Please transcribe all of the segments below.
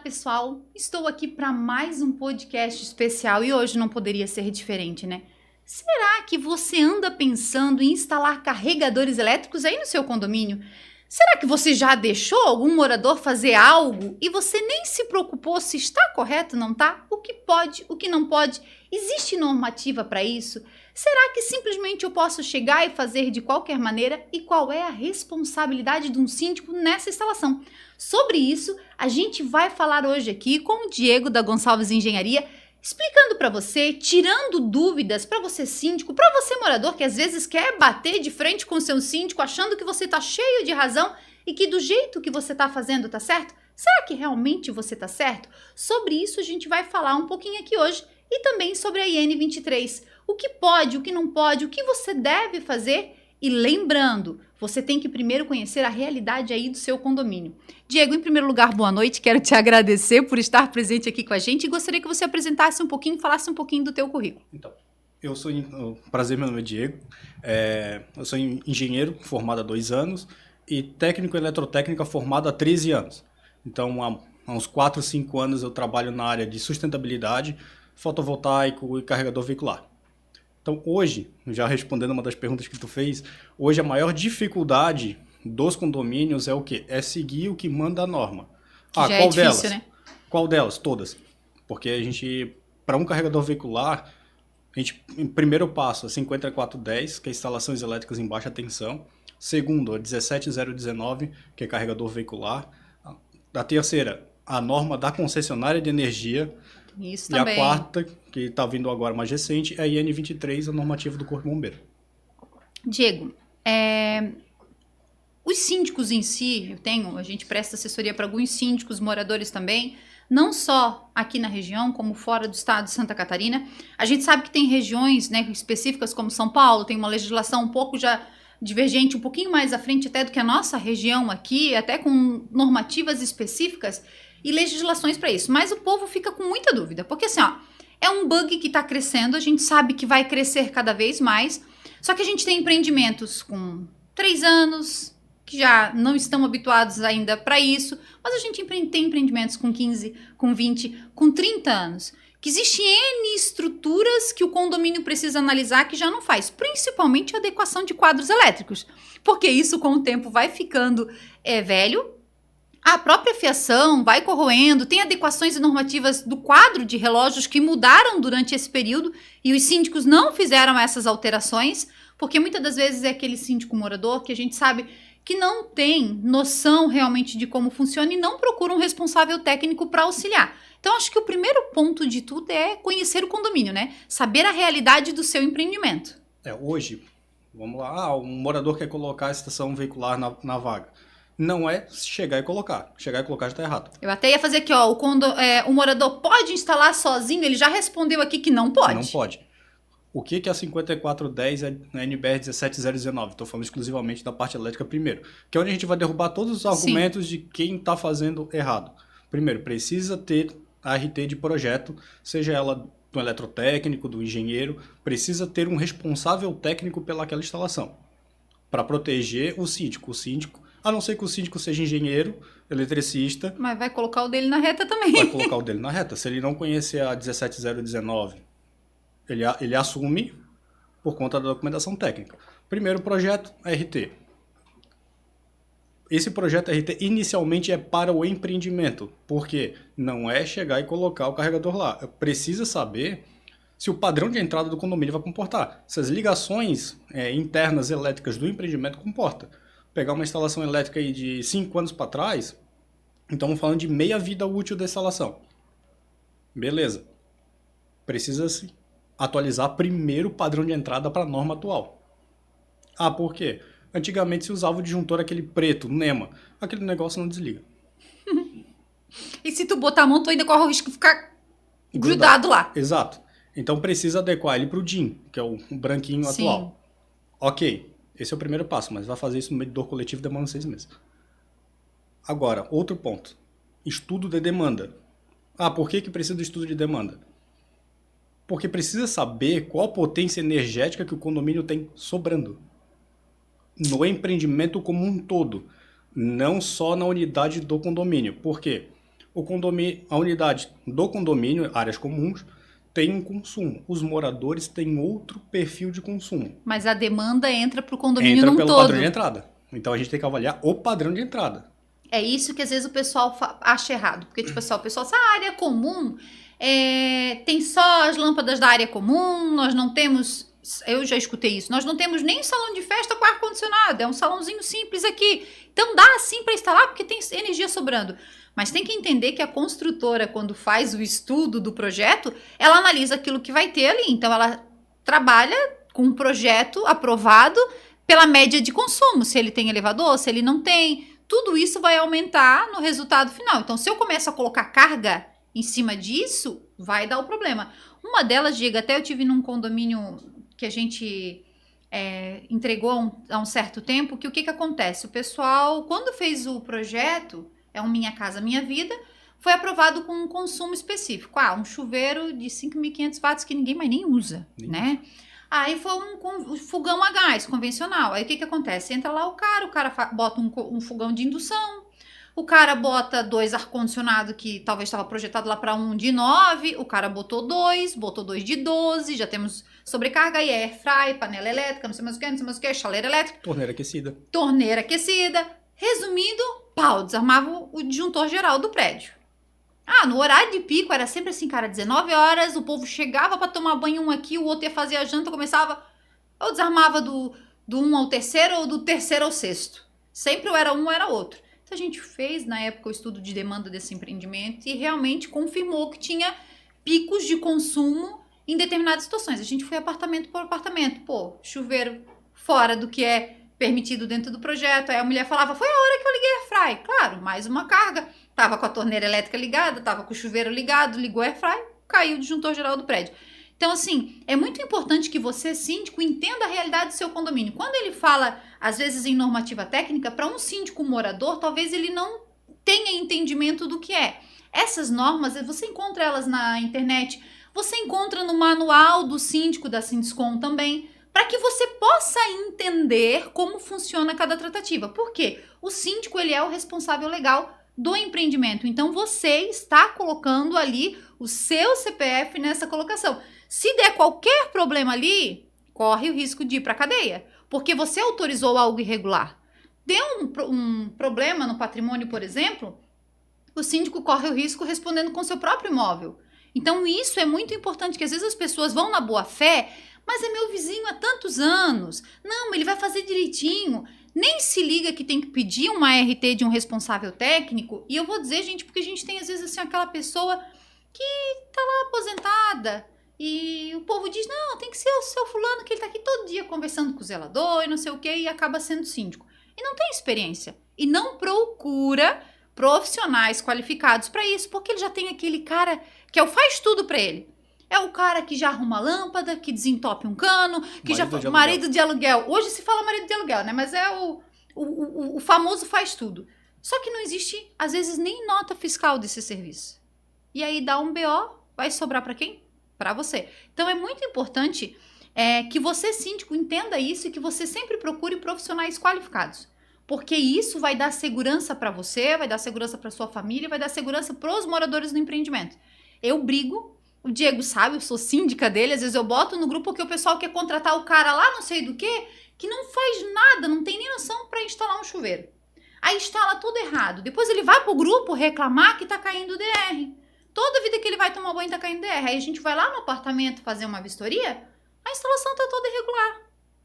pessoal, estou aqui para mais um podcast especial e hoje não poderia ser diferente, né? Será que você anda pensando em instalar carregadores elétricos aí no seu condomínio? Será que você já deixou algum morador fazer algo e você nem se preocupou se está correto ou não está? O que pode, o que não pode? Existe normativa para isso? Será que simplesmente eu posso chegar e fazer de qualquer maneira? E qual é a responsabilidade de um síndico nessa instalação? Sobre isso, a gente vai falar hoje aqui com o Diego da Gonçalves Engenharia, explicando para você, tirando dúvidas para você síndico, para você morador que às vezes quer bater de frente com o seu síndico achando que você está cheio de razão e que do jeito que você está fazendo está certo? Será que realmente você está certo? Sobre isso a gente vai falar um pouquinho aqui hoje e também sobre a IN 23. O que pode, o que não pode, o que você deve fazer. E lembrando, você tem que primeiro conhecer a realidade aí do seu condomínio. Diego, em primeiro lugar, boa noite. Quero te agradecer por estar presente aqui com a gente e gostaria que você apresentasse um pouquinho, falasse um pouquinho do teu currículo. Então, prazer, meu nome é Diego. Eu sou engenheiro formado há 2 anos e técnico em eletrotécnica formado há 13 anos. Então, há uns 4, 5 anos eu trabalho na área de sustentabilidade, fotovoltaico e carregador veicular. Então, hoje, já respondendo uma das perguntas que tu fez, hoje a maior dificuldade dos condomínios é o quê? É seguir o que manda a norma. Já qual é difícil, delas? Né? Qual delas? Todas. Porque a gente, para um carregador veicular, a gente, em primeiro passo, a 5410, que é instalações elétricas em baixa tensão. Segundo, a 17019, que é carregador veicular. A terceira, a norma da concessionária de energia. Isso e também. A quarta, que está vindo agora mais recente, é a IN 23, a normativa do Corpo Bombeiro. Diego, os síndicos em si, a gente presta assessoria para alguns síndicos, moradores também, não só aqui na região, como fora do estado de Santa Catarina. A gente sabe que tem regiões, né, específicas como São Paulo, tem uma legislação um pouco já divergente, um pouquinho mais à frente até do que a nossa região aqui, até com normativas específicas e legislações para isso. Mas o povo fica com muita dúvida, porque assim, ó, é um bug que está crescendo, a gente sabe que vai crescer cada vez mais, só que a gente tem empreendimentos com 3 anos, que já não estão habituados ainda para isso, mas a gente tem empreendimentos com 15, com 20, com 30 anos, que existem N estruturas que o condomínio precisa analisar que já não faz, principalmente a adequação de quadros elétricos, porque isso com o tempo vai ficando velho, a própria fiação vai corroendo, tem adequações normativas do quadro de relógios que mudaram durante esse período e os síndicos não fizeram essas alterações, porque muitas das vezes é aquele síndico morador que a gente sabe que não tem noção realmente de como funciona e não procura um responsável técnico para auxiliar. Então, acho que o primeiro ponto de tudo é conhecer o condomínio, né? Saber a realidade do seu empreendimento. Hoje, vamos lá, um morador quer colocar a estação veicular na vaga. Não é chegar e colocar. Chegar e colocar já está errado. Eu até ia fazer aqui, ó, o morador pode instalar sozinho? Ele já respondeu aqui que não pode. Não pode. O que é a 5410 na NBR 17019? Estou falando exclusivamente da parte elétrica primeiro. Que é onde a gente vai derrubar todos os argumentos de quem está fazendo errado. Primeiro, precisa ter a RT de projeto, seja ela do eletrotécnico, do engenheiro, precisa ter um responsável técnico pelaquela instalação. Para proteger o síndico. O síndico, a não ser que o síndico seja engenheiro, eletricista. Mas vai colocar o dele na reta também. Vai colocar o dele na reta. Se ele não conhecer a 17019, ele assume por conta da documentação técnica. Primeiro projeto, RT. Esse projeto RT inicialmente é para o empreendimento, porque não é chegar e colocar o carregador lá. Precisa saber se o padrão de entrada do condomínio vai comportar. Se as ligações internas elétricas do empreendimento comportam. Pegar uma instalação elétrica aí de 5 anos para trás, então estamos falando de meia vida útil da instalação. Beleza. Precisa-se atualizar primeiro o padrão de entrada para a norma atual. Por quê? Antigamente se usava o disjuntor aquele preto, NEMA. Aquele negócio não desliga. E se tu botar a mão, tu ainda corre o risco de ficar grudado lá. Exato. Então precisa adequar ele para o DIN, que é o branquinho atual. Ok, esse é o primeiro passo, mas vai fazer isso no medidor coletivo demorando 6 meses. Agora, outro ponto. Estudo de demanda. Por que precisa do estudo de demanda? Porque precisa saber qual a potência energética que o condomínio tem sobrando. No empreendimento como um todo. Não só na unidade do condomínio. Por quê? A unidade do condomínio, áreas comuns, tem um consumo. Os moradores têm outro perfil de consumo. Mas a demanda entra para o condomínio Entra num pelo todo. padrão de entrada. Então a gente tem que avaliar o padrão de entrada. É isso que às vezes o pessoal acha errado. Porque, tipo assim, o pessoal, essa área comum tem só as lâmpadas da área comum, nós não temos... Eu já escutei isso. Nós não temos nem salão de festa com ar-condicionado. É um salãozinho simples aqui. Então dá sim para instalar porque tem energia sobrando. Mas tem que entender que a construtora, quando faz o estudo do projeto, ela analisa aquilo que vai ter ali. Então ela trabalha com um projeto aprovado pela média de consumo. Se ele tem elevador, se ele não tem. Tudo isso vai aumentar no resultado final. Então se eu começo a colocar carga em cima disso, vai dar o problema. Uma delas, Diego, até eu tive num condomínio que a gente entregou há um certo tempo, que o que acontece? O pessoal, quando fez o projeto, é um Minha Casa Minha Vida, foi aprovado com um consumo específico. Um chuveiro de 5.500 watts que ninguém mais nem usa, né? Aí foi um fogão a gás convencional. Aí o que acontece? Entra lá o cara bota um fogão de indução, o cara bota 2 ar-condicionado que talvez estava projetado lá para 1 de 9, o cara botou 2 de 12, já temos sobrecarga aí, air fry, panela elétrica, não sei mais o que, chaleira elétrica. Torneira aquecida. Resumindo, desarmava o disjuntor geral do prédio. No horário de pico era sempre assim, cara, 19 horas, o povo chegava para tomar banho um aqui, o outro ia fazer a janta, começava, ou desarmava do 1 ao terceiro ou do terceiro ao sexto. Sempre ou era um ou era outro. Então a gente fez na época o estudo de demanda desse empreendimento e realmente confirmou que tinha picos de consumo em determinadas situações. A gente foi apartamento por apartamento, chuveiro fora do que é permitido dentro do projeto. Aí a mulher falava, foi a hora que eu liguei air fry. Claro, mais uma carga. Tava com a torneira elétrica ligada, tava com o chuveiro ligado, ligou air fry, caiu o disjuntor geral do prédio. Então, assim, é muito importante que você, síndico, entenda a realidade do seu condomínio. Quando ele fala, às vezes, em normativa técnica, para um síndico morador, talvez ele não tenha entendimento do que é. Essas normas, você encontra elas na internet, você encontra no manual do síndico da Sinduscom também, para que você possa entender como funciona cada tratativa. Por quê? O síndico, ele é o responsável legal do empreendimento. Então, você está colocando ali o seu CPF nessa colocação. Se der qualquer problema ali, corre o risco de ir para a cadeia, porque você autorizou algo irregular. Deu um problema no patrimônio, por exemplo, o síndico corre o risco respondendo com seu próprio imóvel. Então, isso é muito importante, que às vezes as pessoas vão na boa fé, mas é meu vizinho há tantos anos. Não, ele vai fazer direitinho. Nem se liga que tem que pedir uma RT de um responsável técnico. E eu vou dizer, gente, porque a gente tem às vezes assim aquela pessoa que tá lá aposentada e o povo diz, não, tem que ser o seu fulano, que ele tá aqui todo dia conversando com o zelador e não sei o que, e acaba sendo síndico. E não tem experiência. E não procura profissionais qualificados para isso, porque ele já tem aquele cara que é o faz tudo para ele. É o cara que já arruma lâmpada, que desentope um cano, que marido de aluguel. Hoje se fala marido de aluguel, né? Mas é o famoso faz tudo. Só que não existe, às vezes, nem nota fiscal desse serviço. E aí dá um BO, vai sobrar para quem? Para você. Então é muito importante que você, síndico, entenda isso e que você sempre procure profissionais qualificados. Porque isso vai dar segurança para você, vai dar segurança para sua família, vai dar segurança para os moradores do empreendimento. Eu brigo. O Diego sabe, eu sou síndica dele, às vezes eu boto no grupo que o pessoal quer contratar o cara lá, não sei do que não faz nada, não tem nem noção para instalar um chuveiro. Aí instala tudo errado. Depois ele vai pro grupo reclamar que tá caindo DR. Toda vida que ele vai tomar banho tá caindo DR. Aí a gente vai lá no apartamento fazer uma vistoria, a instalação tá toda irregular.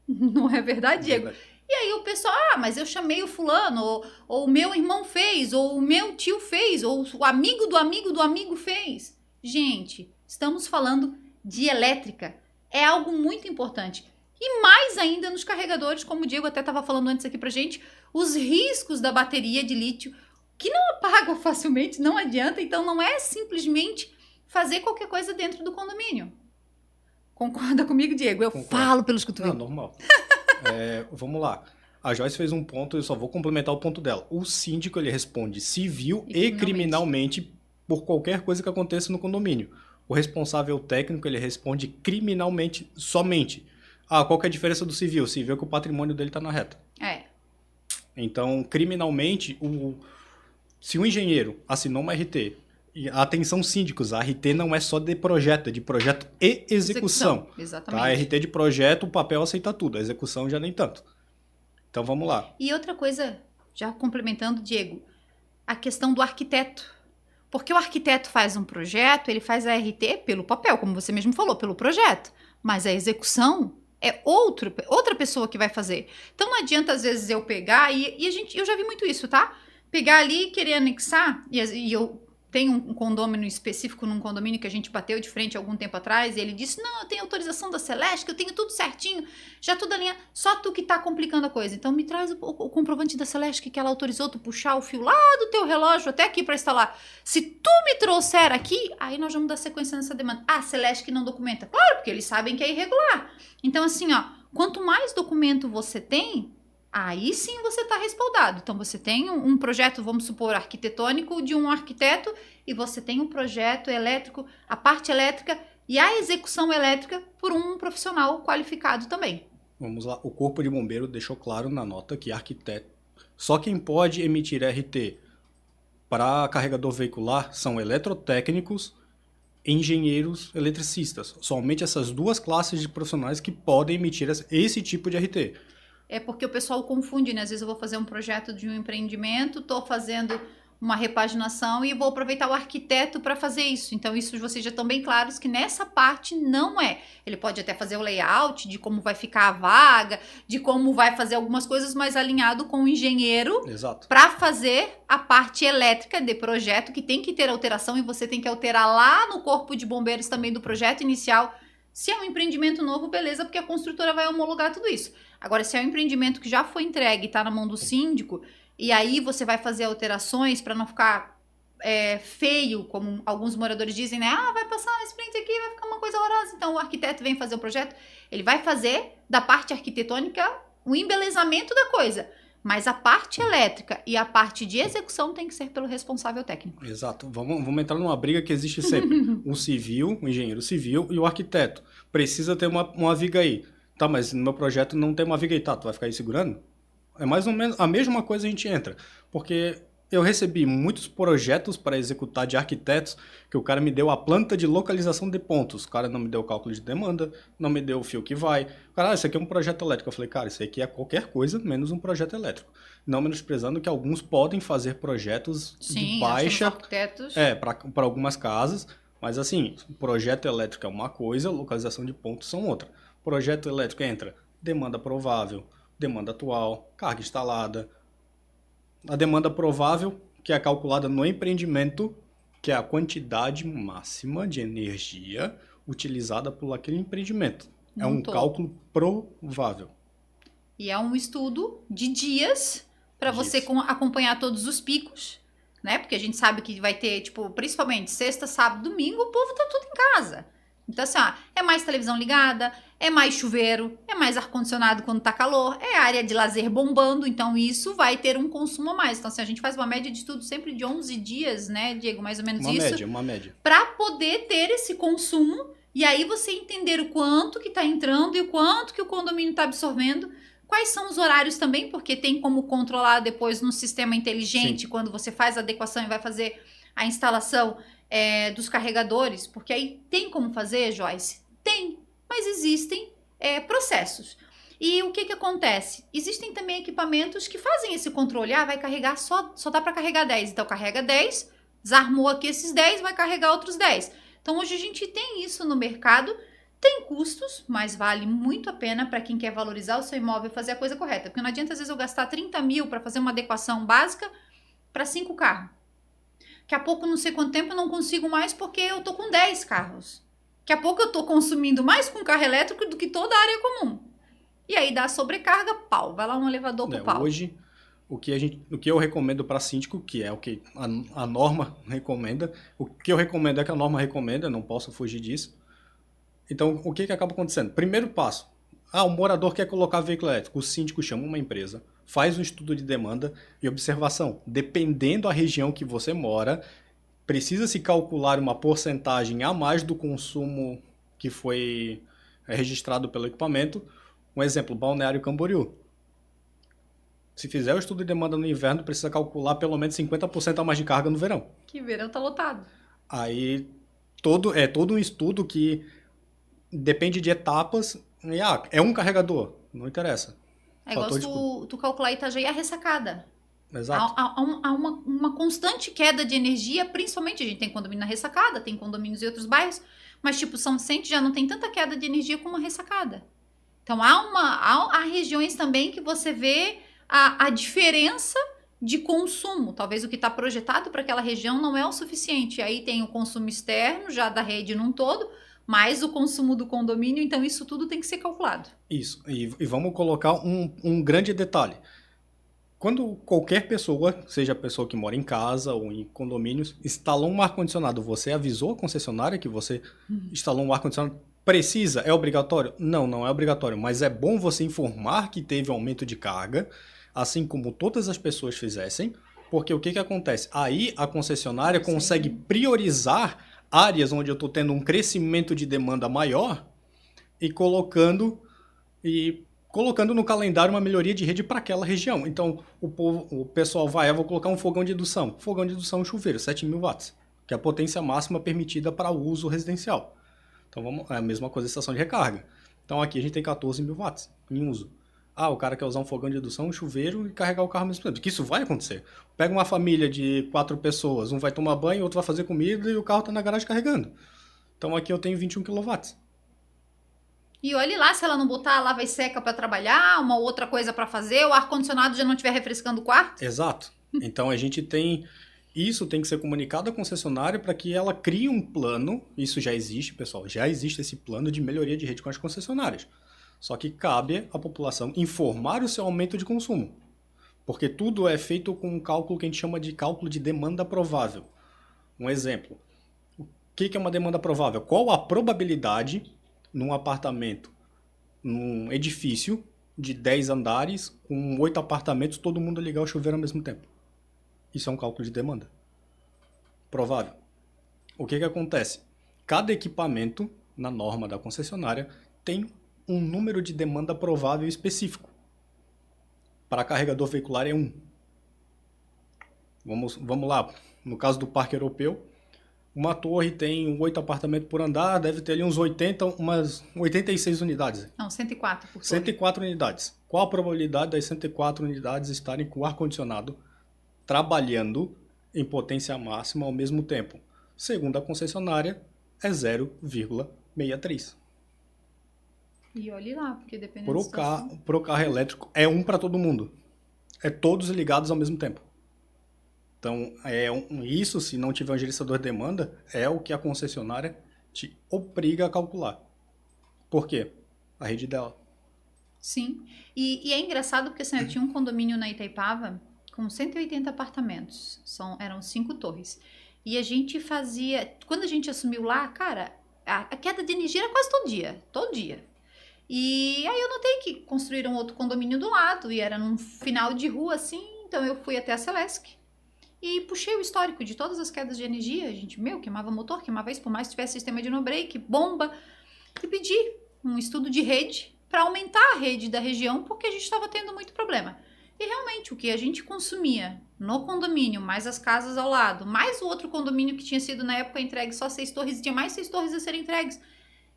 Não é verdade, Diego? E aí o pessoal, mas eu chamei o fulano, ou o meu irmão fez, ou o meu tio fez, ou o amigo do amigo do amigo fez. Gente, estamos falando de elétrica. É algo muito importante. E mais ainda nos carregadores, como o Diego até estava falando antes aqui pra gente, os riscos da bateria de lítio, que não apaga facilmente, não adianta. Então não é simplesmente fazer qualquer coisa dentro do condomínio. Concorda comigo, Diego? Eu falo pelos cotovelos. Não, normal. Vamos lá. A Joyce fez um ponto, eu só vou complementar o ponto dela. O síndico, ele responde civil e criminalmente por qualquer coisa que aconteça no condomínio. O responsável técnico, ele responde criminalmente somente. Qual que é a diferença do civil? O civil é que o patrimônio dele está na reta. Então, criminalmente, se o engenheiro assinou uma RT E atenção síndicos, a RT não é só de projeto, é de projeto e execução. Exatamente. Tá? A RT de projeto, o papel aceita tudo, a execução já nem tanto. Então vamos lá. E outra coisa, já complementando, Diego, a questão do arquiteto. Porque o arquiteto faz um projeto, ele faz a RT pelo papel, como você mesmo falou, pelo projeto. Mas a execução é outra pessoa que vai fazer. Então não adianta, às vezes, eu pegar, eu já vi muito isso, tá? Pegar ali e querer anexar, e eu tenho um condômino específico num condomínio que a gente bateu de frente algum tempo atrás, e ele disse, não, eu tenho autorização da Celeste, que eu tenho tudo certinho, já tudo alinhado, só tu que tá complicando a coisa. Então me traz o comprovante da Celeste que ela autorizou tu puxar o fio lá do teu relógio até aqui para instalar. Se tu me trouxer aqui, aí nós vamos dar sequência nessa demanda. Ah, Celeste que não documenta. Claro, porque eles sabem que é irregular. Então assim, ó, quanto mais documento você tem, aí sim você está respaldado. Então você tem um projeto, vamos supor, arquitetônico de um arquiteto e você tem um projeto elétrico, a parte elétrica e a execução elétrica por um profissional qualificado também. Vamos lá, o Corpo de Bombeiro deixou claro na nota que arquiteto, só quem pode emitir RT para carregador veicular são eletrotécnicos, engenheiros, eletricistas. Somente essas duas classes de profissionais que podem emitir esse tipo de RT. É porque o pessoal confunde, né? Às vezes eu vou fazer um projeto de um empreendimento, estou fazendo uma repaginação e vou aproveitar o arquiteto para fazer isso. Então, isso vocês já estão bem claros que nessa parte não é. Ele pode até fazer o layout de como vai ficar a vaga, de como vai fazer algumas coisas, mas alinhado com o engenheiro para fazer a parte elétrica de projeto, que tem que ter alteração e você tem que alterar lá no corpo de bombeiros também do projeto inicial. Se é um empreendimento novo, beleza, porque a construtora vai homologar tudo isso. Agora, se é um empreendimento que já foi entregue e está na mão do síndico, e aí você vai fazer alterações para não ficar feio, como alguns moradores dizem, né? Ah, vai passar um sprint aqui, vai ficar uma coisa horrorosa. Então, o arquiteto vem fazer o projeto, ele vai fazer da parte arquitetônica o embelezamento da coisa. Mas a parte elétrica e a parte de execução tem que ser pelo responsável técnico. Exato. Vamos entrar numa briga que existe sempre. O civil, o engenheiro civil e o arquiteto. Precisa ter uma viga aí. Tá, mas no meu projeto não tem uma viga aí. Tá, tu vai ficar aí segurando? É mais ou menos a mesma coisa a gente entra. Porque eu recebi muitos projetos para executar de arquitetos que o cara me deu a planta de localização de pontos. O cara não me deu o cálculo de demanda, não me deu o fio que vai. O cara, isso aqui é um projeto elétrico. Eu falei, cara, isso aqui é qualquer coisa menos um projeto elétrico. Não menosprezando que alguns podem fazer projetos de baixa... arquitetos. Para algumas casas. Mas assim, projeto elétrico é uma coisa, localização de pontos são outra. Projeto elétrico entra demanda provável, demanda atual, carga instalada. A demanda provável, que é calculada no empreendimento, que é a quantidade máxima de energia utilizada por aquele empreendimento. É um cálculo provável. E é um estudo de dias para você acompanhar todos os picos, né? Porque a gente sabe que vai ter, tipo, principalmente sexta, sábado, domingo, o povo tá tudo em casa. Então, assim, ó, é mais televisão ligada, é mais chuveiro, é mais ar-condicionado quando tá calor, é área de lazer bombando, então isso vai ter um consumo a mais. Então, assim, a gente faz uma média de tudo sempre de 11 dias, né, Diego? Mais ou menos Uma média. Pra poder ter esse consumo e aí você entender o quanto que tá entrando e o quanto que o condomínio tá absorvendo. Quais são os horários também, porque tem como controlar depois no sistema inteligente, quando você faz a adequação e vai fazer a instalação dos carregadores, porque aí tem como fazer, Joyce? Tem, mas existem processos. E o que acontece? Existem também equipamentos que fazem esse controle. Ah, vai carregar, só dá para carregar 10. Então carrega 10, desarmou aqui esses 10, vai carregar outros 10. Então hoje a gente tem isso no mercado. Tem custos, mas vale muito a pena para quem quer valorizar o seu imóvel e fazer a coisa correta. Porque não adianta, às vezes, eu gastar 30 mil para fazer uma adequação básica para 5 carros. Daqui a pouco, não sei quanto tempo, eu não consigo mais porque eu tô com 10 carros. Daqui a pouco eu tô consumindo mais com carro elétrico do que toda a área comum. E aí dá sobrecarga, pau. Vai lá um elevador pro pau. Hoje, o que eu recomendo para síndico, que é o que a norma recomenda, o que eu recomendo é que a norma recomenda, não posso fugir disso. Então, o que acaba acontecendo? Primeiro passo. O morador quer colocar veículo elétrico. O síndico chama uma empresa, faz um estudo de demanda e observação. Dependendo da região que você mora, precisa se calcular uma porcentagem a mais do consumo que foi registrado pelo equipamento. Um exemplo, Balneário Camboriú. Se fizer o estudo de demanda no inverno, precisa calcular pelo menos 50% a mais de carga no verão. Que verão tá lotado. Aí é todo um estudo que depende de etapas. E, é um carregador, não interessa. É igual Fator se de. tu calcular Itajaí a ressacada. Exato. Há uma constante queda de energia, principalmente a gente tem condomínio na ressacada, tem condomínios em outros bairros, mas tipo, São Vicente já não tem tanta queda de energia como a ressacada. Então há regiões também que você vê a diferença de consumo. Talvez o que está projetado para aquela região não é o suficiente. Aí tem o consumo externo, já da rede num todo, mais o consumo do condomínio, então isso tudo tem que ser calculado. Isso. E vamos colocar um grande detalhe. Quando qualquer pessoa, seja a pessoa que mora em casa ou em condomínios, instalou um ar-condicionado, você avisou a concessionária que você instalou um ar-condicionado? Precisa? É obrigatório? Não, não é obrigatório, mas é bom você informar que teve aumento de carga, assim como todas as pessoas fizessem, porque o que acontece? Aí a concessionária consegue priorizar áreas onde eu estou tendo um crescimento de demanda maior e colocando no calendário uma melhoria de rede para aquela região. Então, o pessoal vai, eu vou colocar um fogão de indução. Fogão de indução, chuveiro, 7.000 watts, que é a potência máxima permitida para o uso residencial. Então, é a mesma coisa a estação de recarga. Então, aqui a gente tem 14.000 watts em uso. O cara quer usar um fogão de indução, um chuveiro e carregar o carro ao mesmo tempo. Que isso vai acontecer. Pega uma família de 4 pessoas, um vai tomar banho, outro vai fazer comida e o carro está na garagem carregando. Então, aqui eu tenho 21 kW. E olhe lá, se ela não botar a lava e seca para trabalhar, uma outra coisa para fazer, o ar-condicionado já não estiver refrescando o quarto. Exato. Então a gente tem. Isso tem que ser comunicado à concessionária para que ela crie um plano. Isso já existe, pessoal. Já existe esse plano de melhoria de rede com as concessionárias. Só que cabe à população informar o seu aumento de consumo. Porque tudo é feito com um cálculo que a gente chama de cálculo de demanda provável. Um exemplo. O que é uma demanda provável? Qual a probabilidade num apartamento, num edifício de 10 andares, com 8 apartamentos, todo mundo ligar o chuveiro ao mesmo tempo? Isso é um cálculo de demanda provável. O que acontece? Cada equipamento, na norma da concessionária, tem um número de demanda provável específico. Para carregador veicular é 1. Vamos lá. No caso do parque europeu, uma torre tem 8 apartamentos por andar, deve ter ali umas 86 unidades. Não, 104 por torre. 104 unidades. Qual a probabilidade das 104 unidades estarem com o ar-condicionado trabalhando em potência máxima ao mesmo tempo? Segundo a concessionária, é 0,63. E olhe lá, porque dependendo da situação... Pro carro elétrico é 1 para todo mundo. É todos ligados ao mesmo tempo. Então, isso, se não tiver um gerenciador de demanda, é o que a concessionária te obriga a calcular. Por quê? A rede dela. Sim. E é engraçado porque assim, eu tinha um condomínio na Itaipava com 180 apartamentos. Eram 5 torres. E a gente fazia... Quando a gente assumiu lá, cara, a queda de energia era quase todo dia. Todo dia. E aí eu notei que construíram outro condomínio do lado. E era num final de rua, assim. Então eu fui até a Celesc. E puxei o histórico de todas as quedas de energia. A gente, queimava motor, queimava isso, por mais que tivesse sistema de no-break, bomba. E pedi um estudo de rede para aumentar a rede da região, porque a gente estava tendo muito problema. E realmente, o que a gente consumia no condomínio, mais as casas ao lado, mais o outro condomínio que tinha sido na época entregue só 6 torres, e tinha mais 6 torres a serem entregues.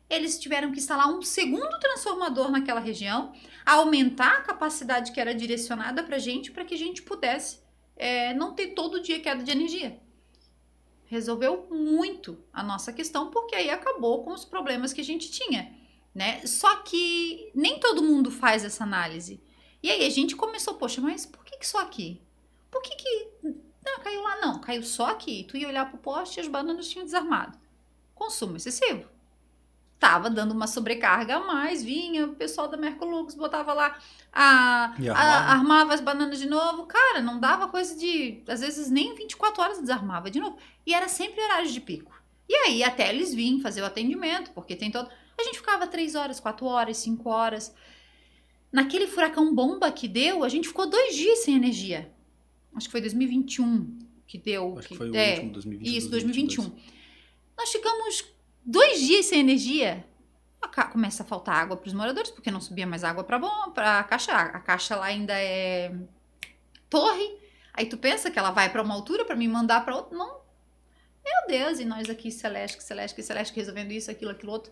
Eles tiveram que instalar um segundo transformador naquela região, aumentar a capacidade que era direcionada para que a gente pudesse não ter todo dia queda de energia. Resolveu muito a nossa questão, porque aí acabou com os problemas que a gente tinha, né? Só que nem todo mundo faz essa análise. E aí a gente começou, poxa, mas por que só aqui? Por que não, caiu lá não, caiu só aqui. Tu ia olhar pro poste e as bananas tinham desarmado. Consumo excessivo. Tava dando uma sobrecarga a mais, vinha o pessoal da Mercolux, botava lá, armava as bananas de novo. Cara, não dava coisa de, às vezes nem 24 horas desarmava de novo. E era sempre horário de pico. E aí até eles vinham fazer o atendimento, porque tem todo... A gente ficava 3 horas, 4 horas, 5 horas. Naquele furacão bomba que deu, a gente ficou 2 dias sem energia. Acho que foi 2021 que deu. Acho que foi o último, 2020. Isso, 2021. Nós ficamos 2 dias sem energia. Começa a faltar água para os moradores, porque não subia mais água para a caixa. A caixa lá ainda é torre. Aí tu pensa que ela vai para uma altura para me mandar para outra. Não. Meu Deus, e nós aqui, Celeste, resolvendo isso, aquilo outro.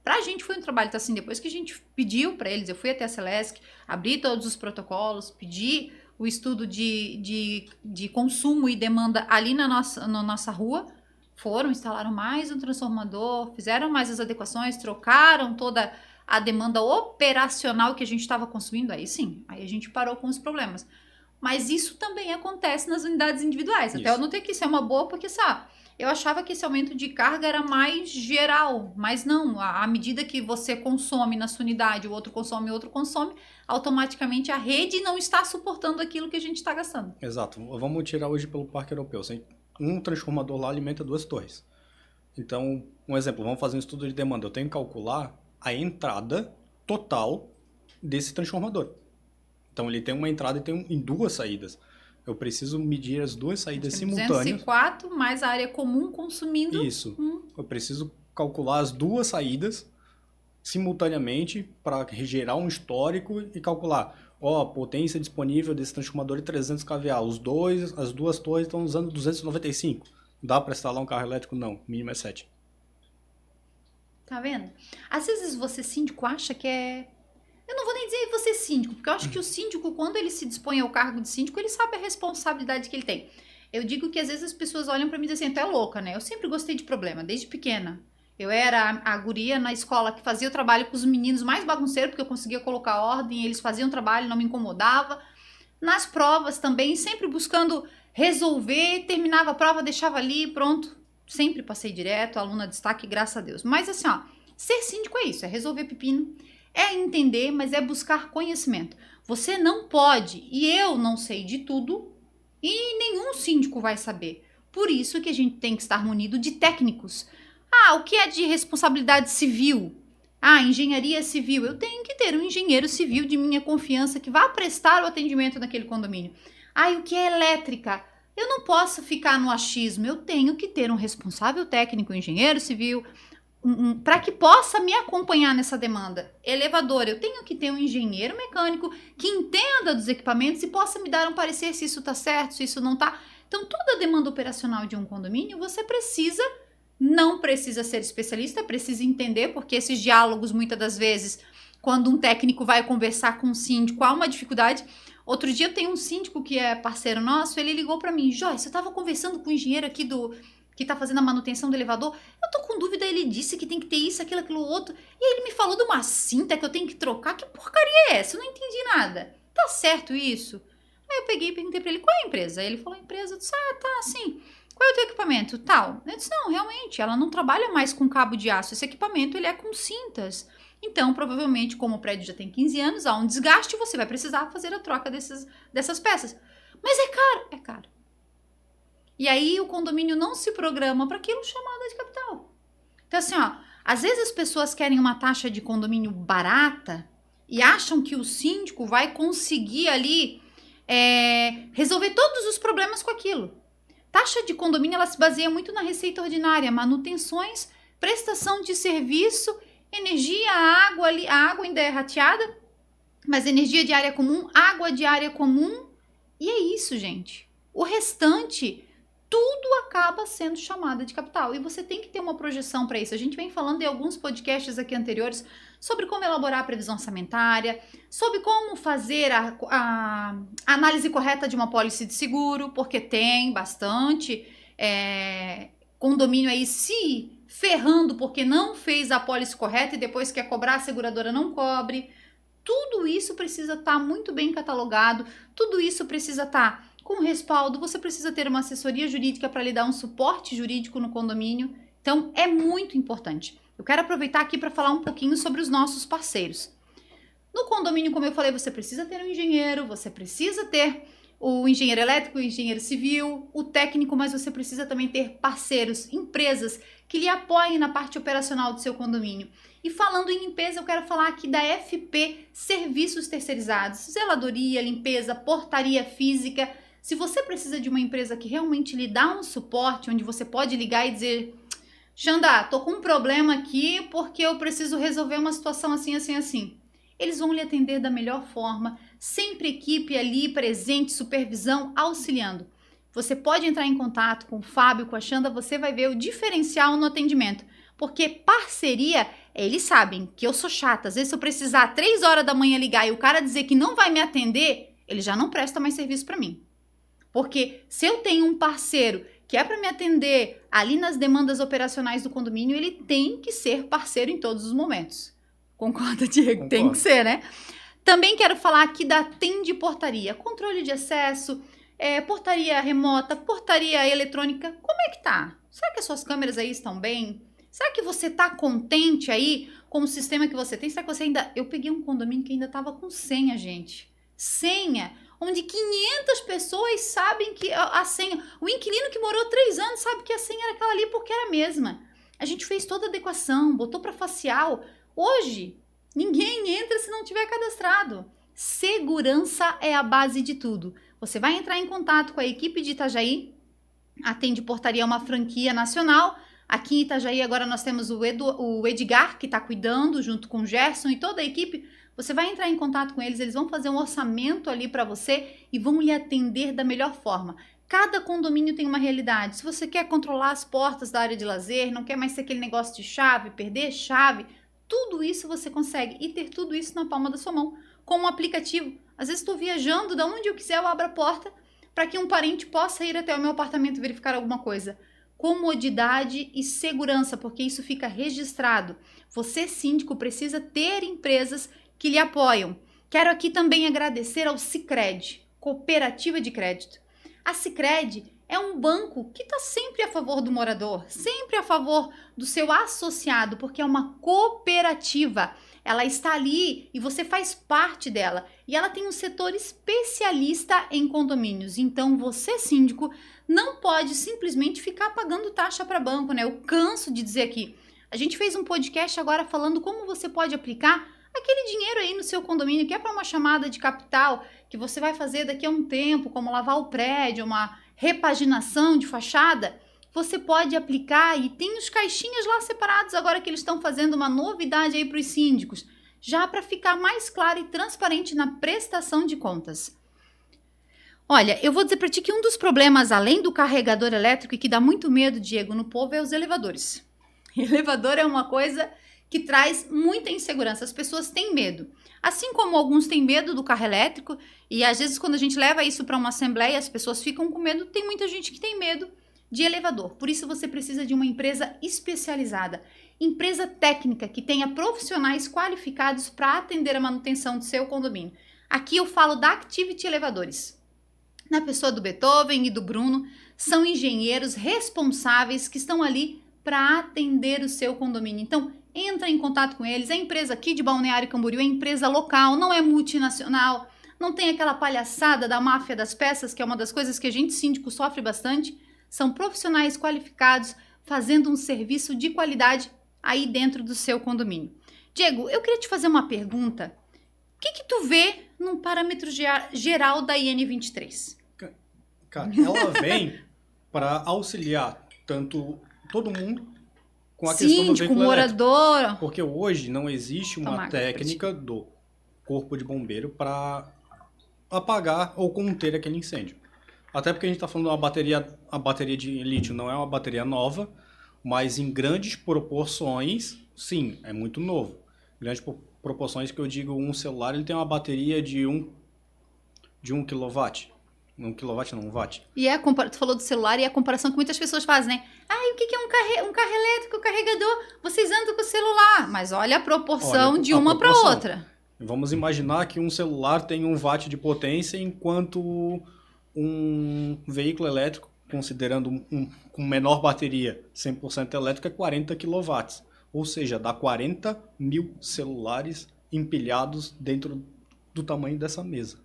Pra gente foi um trabalho, então assim, depois que a gente pediu pra eles, eu fui até a Celesc, abri todos os protocolos, pedi o estudo de consumo e demanda ali na nossa rua, foram, instalaram mais um transformador, fizeram mais as adequações, trocaram toda a demanda operacional que a gente estava consumindo, aí sim, aí a gente parou com os problemas. Mas isso também acontece nas unidades individuais. Até eu notei que isso é uma boa, porque, sabe, eu achava que esse aumento de carga era mais geral, mas não. À medida que você consome na sua unidade, o outro consome, automaticamente a rede não está suportando aquilo que a gente está gastando. Exato. Vamos tirar hoje pelo Parque Europeu. Um transformador lá alimenta 2 torres. Então, um exemplo, vamos fazer um estudo de demanda. Eu tenho que calcular a entrada total desse transformador. Então, ele tem uma entrada e tem 2 saídas. Eu preciso medir as 2 saídas simultâneas. 204 mais a área comum consumindo. Isso. Eu preciso calcular as 2 saídas simultaneamente para gerar um histórico e calcular. A potência disponível desse transformador é 300 kVA. As 2 torres estão usando 295. Dá para instalar um carro elétrico? Não. O mínimo é 7. Tá vendo? Às vezes você, síndico, acha que é... Eu não vou nem dizer você síndico, porque eu acho que o síndico, quando ele se dispõe ao cargo de síndico, ele sabe a responsabilidade que ele tem. Eu digo que às vezes as pessoas olham pra mim e dizem assim, tu é louca, né? Eu sempre gostei de problema, desde pequena. Eu era a guria na escola que fazia o trabalho com os meninos mais bagunceiros, porque eu conseguia colocar ordem, eles faziam o trabalho, não me incomodava. Nas provas também, sempre buscando resolver, terminava a prova, deixava ali, pronto. Sempre passei direto, aluna de destaque, graças a Deus. Mas assim, ó, ser síndico é isso, é resolver pepino, é entender, mas é buscar conhecimento. Você não pode, e eu não sei de tudo, e nenhum síndico vai saber. Por isso que a gente tem que estar munido de técnicos. O que é de responsabilidade civil? Engenharia civil. Eu tenho que ter um engenheiro civil de minha confiança que vá prestar o atendimento naquele condomínio. O que é elétrica? Eu não posso ficar no achismo. Eu tenho que ter um responsável técnico, um engenheiro civil, para que possa me acompanhar nessa demanda. Elevador, eu tenho que ter um engenheiro mecânico que entenda dos equipamentos e possa me dar um parecer se isso está certo, se isso não está. Então, toda a demanda operacional de um condomínio, você não precisa ser especialista, precisa entender, porque esses diálogos, muitas das vezes, quando um técnico vai conversar com um síndico, há uma dificuldade. Outro dia eu tenho um síndico que é parceiro nosso, ele ligou para mim, Joyce, eu estava conversando com o engenheiro aqui que tá fazendo a manutenção do elevador, eu tô com dúvida, ele disse que tem que ter isso, aquilo outro, e aí ele me falou de uma cinta que eu tenho que trocar, que porcaria é essa? Eu não entendi nada. Tá certo isso? Aí eu peguei e perguntei pra ele, qual é a empresa? Aí ele falou, a empresa, eu disse, tá, sim. Qual é o teu equipamento? Tal. Eu disse, não, realmente, ela não trabalha mais com cabo de aço, esse equipamento ele é com cintas. Então, provavelmente, como o prédio já tem 15 anos, há um desgaste, você vai precisar fazer a troca dessas peças. Mas é caro? É caro. E aí o condomínio não se programa para aquilo chamado de capital. Então assim, às vezes as pessoas querem uma taxa de condomínio barata e acham que o síndico vai conseguir ali resolver todos os problemas com aquilo. Taxa de condomínio, ela se baseia muito na receita ordinária, manutenções, prestação de serviço, energia, a água ainda é rateada, mas energia de área comum, água de área comum, e é isso, gente. O restante, tudo acaba sendo chamada de capital e você tem que ter uma projeção para isso. A gente vem falando em alguns podcasts aqui anteriores sobre como elaborar a previsão orçamentária, sobre como fazer a análise correta de uma pólice de seguro, porque tem bastante condomínio aí se ferrando porque não fez a pólice correta e depois quer cobrar, a seguradora não cobre. Tudo isso precisa estar muito bem catalogado, tudo isso precisa estar com respaldo, você precisa ter uma assessoria jurídica para lhe dar um suporte jurídico no condomínio. Então, é muito importante. Eu quero aproveitar aqui para falar um pouquinho sobre os nossos parceiros. No condomínio, como eu falei, você precisa ter um engenheiro, você precisa ter o engenheiro elétrico, o engenheiro civil, o técnico, mas você precisa também ter parceiros, empresas que lhe apoiem na parte operacional do seu condomínio. E falando em limpeza, eu quero falar aqui da FP Serviços Terceirizados, zeladoria, limpeza, portaria física. Se você precisa de uma empresa que realmente lhe dá um suporte, onde você pode ligar e dizer, Xanda, tô com um problema aqui porque eu preciso resolver uma situação assim, assim, assim. Eles vão lhe atender da melhor forma, sempre equipe ali presente, supervisão, auxiliando. você pode entrar em contato com o Fábio, com a Xanda, você vai ver o diferencial no atendimento. Porque parceria, eles sabem que eu sou chata. Às vezes, se eu precisar 3 horas da manhã ligar e o cara dizer que não vai me atender, ele já não presta mais serviço para mim. Porque se eu tenho um parceiro que é para me atender ali nas demandas operacionais do condomínio, ele tem que ser parceiro em todos os momentos. Concorda, Diego? Concordo. Tem que ser, né? Também quero falar aqui da Atende Portaria. Controle de acesso, portaria remota, portaria eletrônica. Como é que tá? Será que as suas câmeras aí estão bem? Será que você tá contente aí com o sistema que você tem? Será que você ainda... Eu peguei um condomínio que ainda tava com senha, gente. Senha, onde 500 pessoas sabem que a senha... O inquilino que morou 3 anos sabe que a senha era aquela ali porque era a mesma. A gente fez toda a adequação, botou para facial. Hoje, ninguém entra se não tiver cadastrado. Segurança é a base de tudo. Você vai entrar em contato com a equipe de Itajaí. Atende Portaria é uma franquia nacional. Aqui em Itajaí agora nós temos o Edgar, que está cuidando junto com o Gerson e toda a equipe. Você vai entrar em contato com eles, eles vão fazer um orçamento ali para você e vão lhe atender da melhor forma. Cada condomínio tem uma realidade. Se você quer controlar as portas da área de lazer, não quer mais ter aquele negócio de chave, perder chave, tudo isso você consegue e ter tudo isso na palma da sua mão, com um aplicativo. Às vezes estou viajando, da onde eu quiser eu abro a porta para que um parente possa ir até o meu apartamento verificar alguma coisa. Comodidade e segurança, porque isso fica registrado. Você, síndico, precisa ter empresas que lhe apoiam. Quero aqui também agradecer ao Sicredi, Cooperativa de Crédito. A Sicredi é um banco que está sempre a favor do morador, sempre a favor do seu associado, porque é uma cooperativa. Ela está ali e você faz parte dela. E ela tem um setor especialista em condomínios. Então, você, síndico, não pode simplesmente ficar pagando taxa para banco, né? Eu canso de dizer aqui. A gente fez um podcast agora falando como você pode aplicar aquele dinheiro aí no seu condomínio, que é para uma chamada de capital, que você vai fazer daqui a um tempo, como lavar o prédio, uma repaginação de fachada. Você pode aplicar e tem os caixinhas lá separados agora que eles estão fazendo uma novidade aí para os síndicos, já para ficar mais claro e transparente na prestação de contas. Olha, eu vou dizer para ti que um dos problemas, além do carregador elétrico e que dá muito medo, Diego, no povo, é os elevadores. Elevador é uma coisa que traz muita insegurança, as pessoas têm medo. Assim como alguns têm medo do carro elétrico, e às vezes quando a gente leva isso para uma assembleia, as pessoas ficam com medo, tem muita gente que tem medo de elevador. Por isso você precisa de uma empresa especializada, empresa técnica que tenha profissionais qualificados para atender a manutenção do seu condomínio. Aqui eu falo da Activity Elevadores. Na pessoa do Beethoven e do Bruno, são engenheiros responsáveis que estão ali para atender o seu condomínio. Então, entra em contato com eles. É empresa aqui de Balneário Camboriú, é empresa local, não é multinacional, não tem aquela palhaçada da máfia das peças, que é uma das coisas que a gente, síndico, sofre bastante. São profissionais qualificados fazendo um serviço de qualidade aí dentro do seu condomínio. Diego, eu queria te fazer uma pergunta. O que tu vê num parâmetro geral da IN23? Cara, ela vem para auxiliar tanto todo mundo com a questão do Síndico, veículo morador. elétrico. Porque hoje não existe uma Tomar técnica do corpo de bombeiro para apagar ou conter aquele incêndio. Até porque a gente está falando de uma bateria, a bateria de lítio não é uma bateria nova, mas em grandes proporções, sim, é muito novo. Grandes proporções que eu digo, um celular ele tem uma bateria de 1 kW. 1 kW não, 1 watt. E tu falou do celular e a comparação que muitas pessoas fazem, né? Ah, e o que é um carro elétrico, carregador? Vocês andam com o celular. Mas olha a proporção de uma para outra. Vamos imaginar que um celular tem 1 watt de potência, enquanto um veículo elétrico, considerando com menor bateria, 100% elétrico, é 40 kW. Ou seja, dá 40 mil celulares empilhados dentro do tamanho dessa mesa.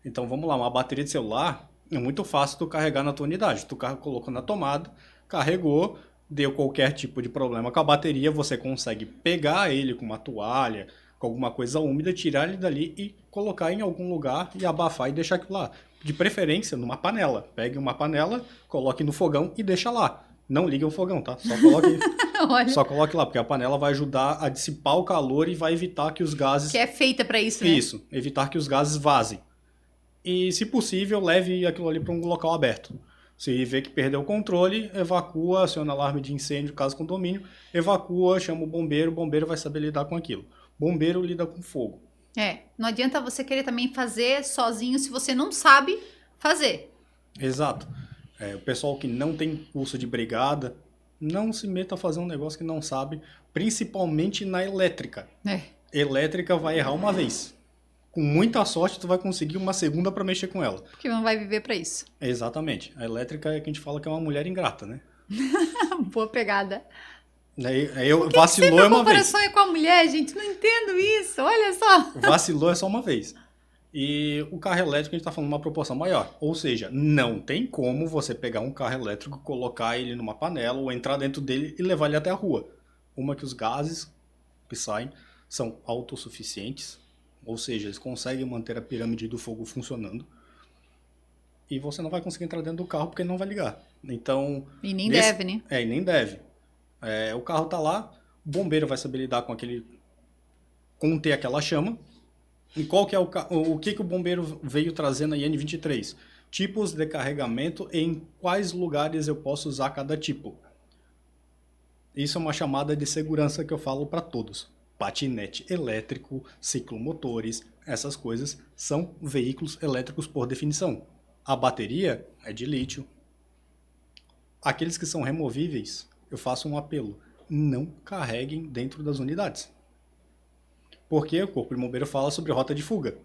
Então vamos lá, uma bateria de celular é muito fácil tu carregar na tua unidade. Tu colocou na tomada, carregou, deu qualquer tipo de problema com a bateria, você consegue pegar ele com uma toalha, com alguma coisa úmida, tirar ele dali e colocar em algum lugar e abafar e deixar aquilo lá. De preferência numa panela. Pegue uma panela, coloque no fogão e deixa lá. Não ligue o fogão, tá? Só coloque lá, porque a panela vai ajudar a dissipar o calor e vai evitar que os gases... Que é feita para isso, né? Isso, evitar que os gases vazem. e, se possível, leve aquilo ali para um local aberto. Se vê que perdeu o controle, evacua, aciona alarme de incêndio, caso condomínio, evacua, chama o bombeiro vai saber lidar com aquilo. Bombeiro lida com fogo. Não adianta você querer também fazer sozinho se você não sabe fazer. Exato. O pessoal que não tem curso de brigada, não se meta a fazer um negócio que não sabe, principalmente na elétrica. Elétrica vai errar uma vez. Com muita sorte, tu vai conseguir uma segunda para mexer com ela. Porque não vai viver para isso. Exatamente. A elétrica é que a gente fala que é uma mulher ingrata, né? Boa pegada. Vacilou é uma vez. A comparação é com a mulher, gente. Não entendo isso. Olha só. Vacilou é só uma vez. E o carro elétrico a gente está falando uma proporção maior. Ou seja, não tem como você pegar um carro elétrico, colocar ele numa panela ou entrar dentro dele e levar ele até a rua. Uma que os gases que saem são autossuficientes. Ou seja, eles conseguem manter a pirâmide do fogo funcionando. E você não vai conseguir entrar dentro do carro porque ele não vai ligar. Então, e nem deve, né? E nem deve. O carro tá lá, o bombeiro vai saber lidar com aquele... conter aquela chama. E qual que é o que o bombeiro veio trazer na IN23? Tipos de carregamento e em quais lugares eu posso usar cada tipo. Isso é uma chamada de segurança que eu falo para todos. Patinete elétrico, ciclomotores, essas coisas são veículos elétricos por definição. A bateria é de lítio. Aqueles que são removíveis, eu faço um apelo. Não carreguem dentro das unidades. Porque o Corpo de Bombeiro fala sobre rota de fuga.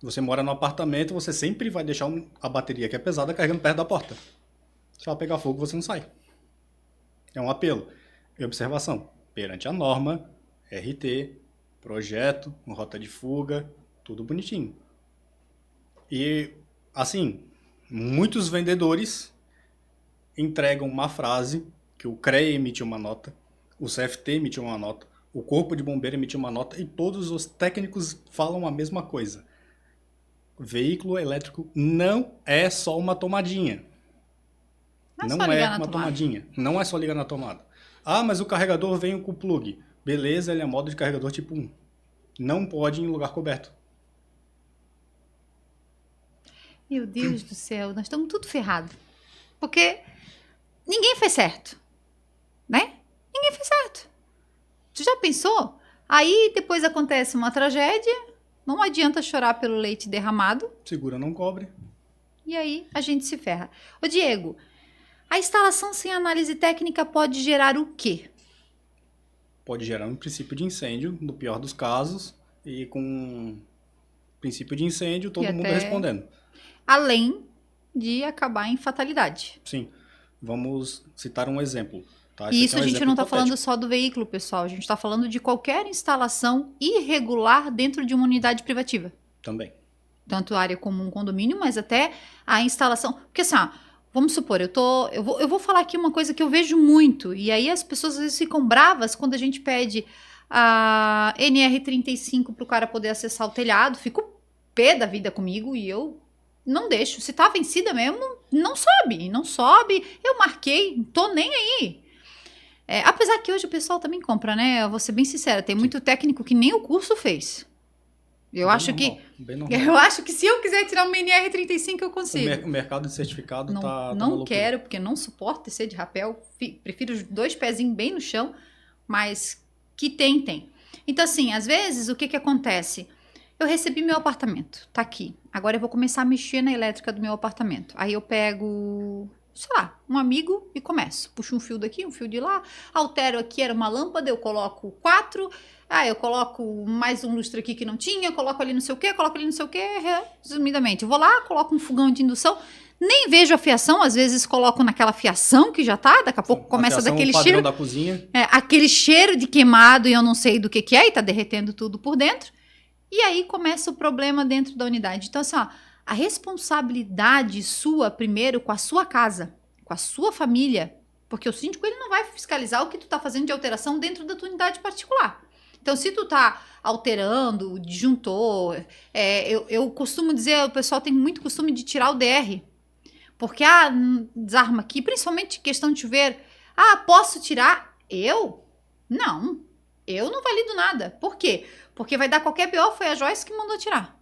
Você mora no apartamento, você sempre vai deixar a bateria que é pesada carregando perto da porta. Se ela pegar fogo, você não sai. É um apelo. E observação. Perante a norma, RT, projeto, rota de fuga, tudo bonitinho. E, assim, muitos vendedores entregam uma frase que o CREA emitiu uma nota, o CFT emitiu uma nota, o Corpo de Bombeiro emitiu uma nota e todos os técnicos falam a mesma coisa. Veículo elétrico não é só uma tomadinha. Não é uma tomadinha. Não é só ligar na tomada. Ah, mas o carregador vem com o plug. Beleza, ele é modo de carregador tipo 1. Não pode ir em lugar coberto. Meu Deus do céu, nós estamos tudo ferrado. Porque ninguém fez certo. Né? Ninguém fez certo. Tu já pensou? Aí depois acontece uma tragédia, não adianta chorar pelo leite derramado. Segura, não cobre. E aí a gente se ferra. Ô Diego, a instalação sem análise técnica pode gerar o quê? Pode gerar um princípio de incêndio, no pior dos casos, e com princípio de incêndio, todo mundo respondendo. Além de acabar em fatalidade. Sim. Vamos citar um exemplo. Tá? E isso a gente não está falando só do veículo, pessoal. A gente está falando de qualquer instalação irregular dentro de uma unidade privativa. Também. Tanto a área comum, condomínio, mas até a instalação. Porque assim, vamos supor, eu vou falar aqui uma coisa que eu vejo muito. E aí as pessoas às vezes ficam bravas quando a gente pede a NR35 para o cara poder acessar o telhado. Fico pé da vida comigo e eu não deixo. Se tá vencida mesmo, não sobe. Não sobe. Eu marquei, tô nem aí. Apesar que hoje o pessoal também compra, né? Eu vou ser bem sincera, tem muito técnico que nem o curso fez. Eu acho que se eu quiser tirar uma NR35 eu consigo. O mercado de certificado tá não quero, porque não suporto descer de rapel. Prefiro os 2 pezinhos bem no chão, mas que tem. Então assim, às vezes o que acontece? Eu recebi meu apartamento, tá aqui. Agora eu vou começar a mexer na elétrica do meu apartamento. Aí eu pego, sei lá, um amigo e começo. Puxo um fio daqui, um fio de lá, altero aqui, era uma lâmpada, eu coloco 4, eu coloco mais um lustre aqui que não tinha, coloco ali não sei o que, resumidamente. Eu vou lá, coloco um fogão de indução, nem vejo a fiação, às vezes coloco naquela fiação que já tá, daqui a pouco começa daquele cheiro. Da cozinha. Aquele cheiro de queimado e eu não sei do que é, e tá derretendo tudo por dentro. E aí começa o problema dentro da unidade. Então assim, a responsabilidade sua primeiro com a sua casa, com a sua família, porque o síndico ele não vai fiscalizar o que tu tá fazendo de alteração dentro da tua unidade particular. Então, se tu tá alterando o disjuntor, eu costumo dizer, o pessoal tem muito costume de tirar o DR, porque, desarma aqui, principalmente questão de chuveiro, posso tirar? Não, eu não valido nada. Por quê? Porque vai dar qualquer BO, foi a Joyce que mandou tirar.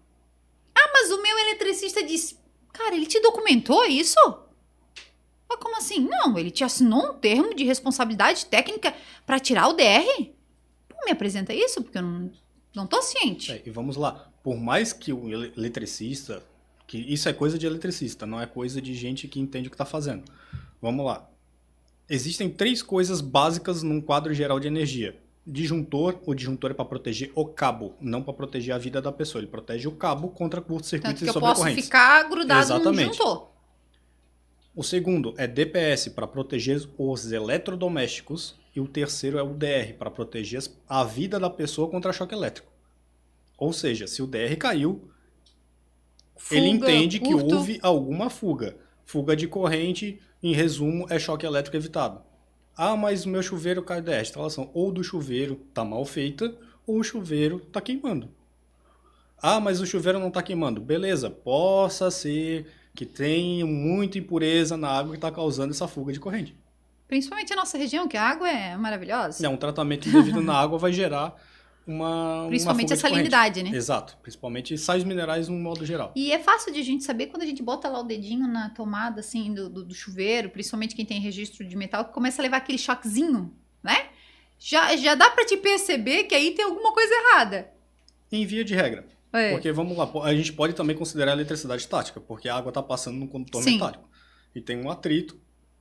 Ah, mas o meu eletricista disse... Cara, ele te documentou isso? Mas como assim? Não, ele te assinou um termo de responsabilidade técnica para tirar o DR? Pô, me apresenta isso, porque eu não tô ciente. E vamos lá. Por mais que o eletricista... que isso é coisa de eletricista, não é coisa de gente que entende o que está fazendo. Vamos lá. Existem 3 coisas básicas num quadro geral de energia. Disjuntor, o disjuntor é para proteger o cabo, não para proteger a vida da pessoa. Ele protege o cabo contra curto-circuitos e Tanto que eu posso sobrecorrentes. ficar grudado Exatamente. num disjuntor. O segundo é DPS, para proteger os eletrodomésticos. E o terceiro é o DR, para proteger a vida da pessoa contra choque elétrico. Ou seja, se o DR caiu, Fuga, ele entende que curto. houve alguma fuga. Fuga de corrente, em resumo, é choque elétrico evitado. Ah, mas o meu chuveiro caiu DR. A instalação ou do chuveiro está mal feita, ou o chuveiro está queimando. Ah, mas o chuveiro não está queimando. Beleza, possa ser que tenha muita impureza na água que está causando essa fuga de corrente. Principalmente a nossa região, que a água é maravilhosa. Um tratamento indevido na água vai gerar uma Principalmente fuga a de corrente. salinidade, né? Exato, principalmente sais minerais no modo geral. E é fácil de a gente saber quando a gente bota lá o dedinho na tomada, assim, do chuveiro, principalmente quem tem registro de metal, que começa a levar aquele choquezinho, né? Já dá pra te perceber que aí tem alguma coisa errada. Em via de regra. É. Porque, vamos lá, a gente pode também considerar a eletricidade estática, porque a água está passando num condutor Sim. metálico. E tem um atrito,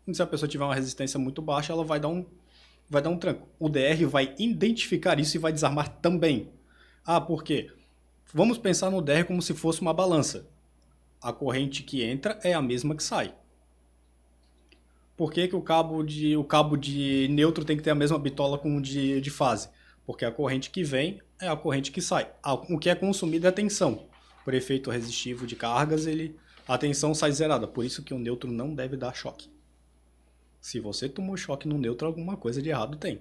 e se a pessoa tiver uma resistência muito baixa, ela vai dar um tranco. O DR vai identificar isso e vai desarmar também. Ah, por quê? Vamos pensar no DR como se fosse uma balança. A corrente que entra é a mesma que sai. Por que o cabo de neutro tem que ter a mesma bitola com o de fase? Porque a corrente que vem é a corrente que sai. O que é consumido é a tensão. Por efeito resistivo de cargas, a tensão sai zerada. Por isso que o neutro não deve dar choque. Se você tomou choque no neutro, alguma coisa de errado tem.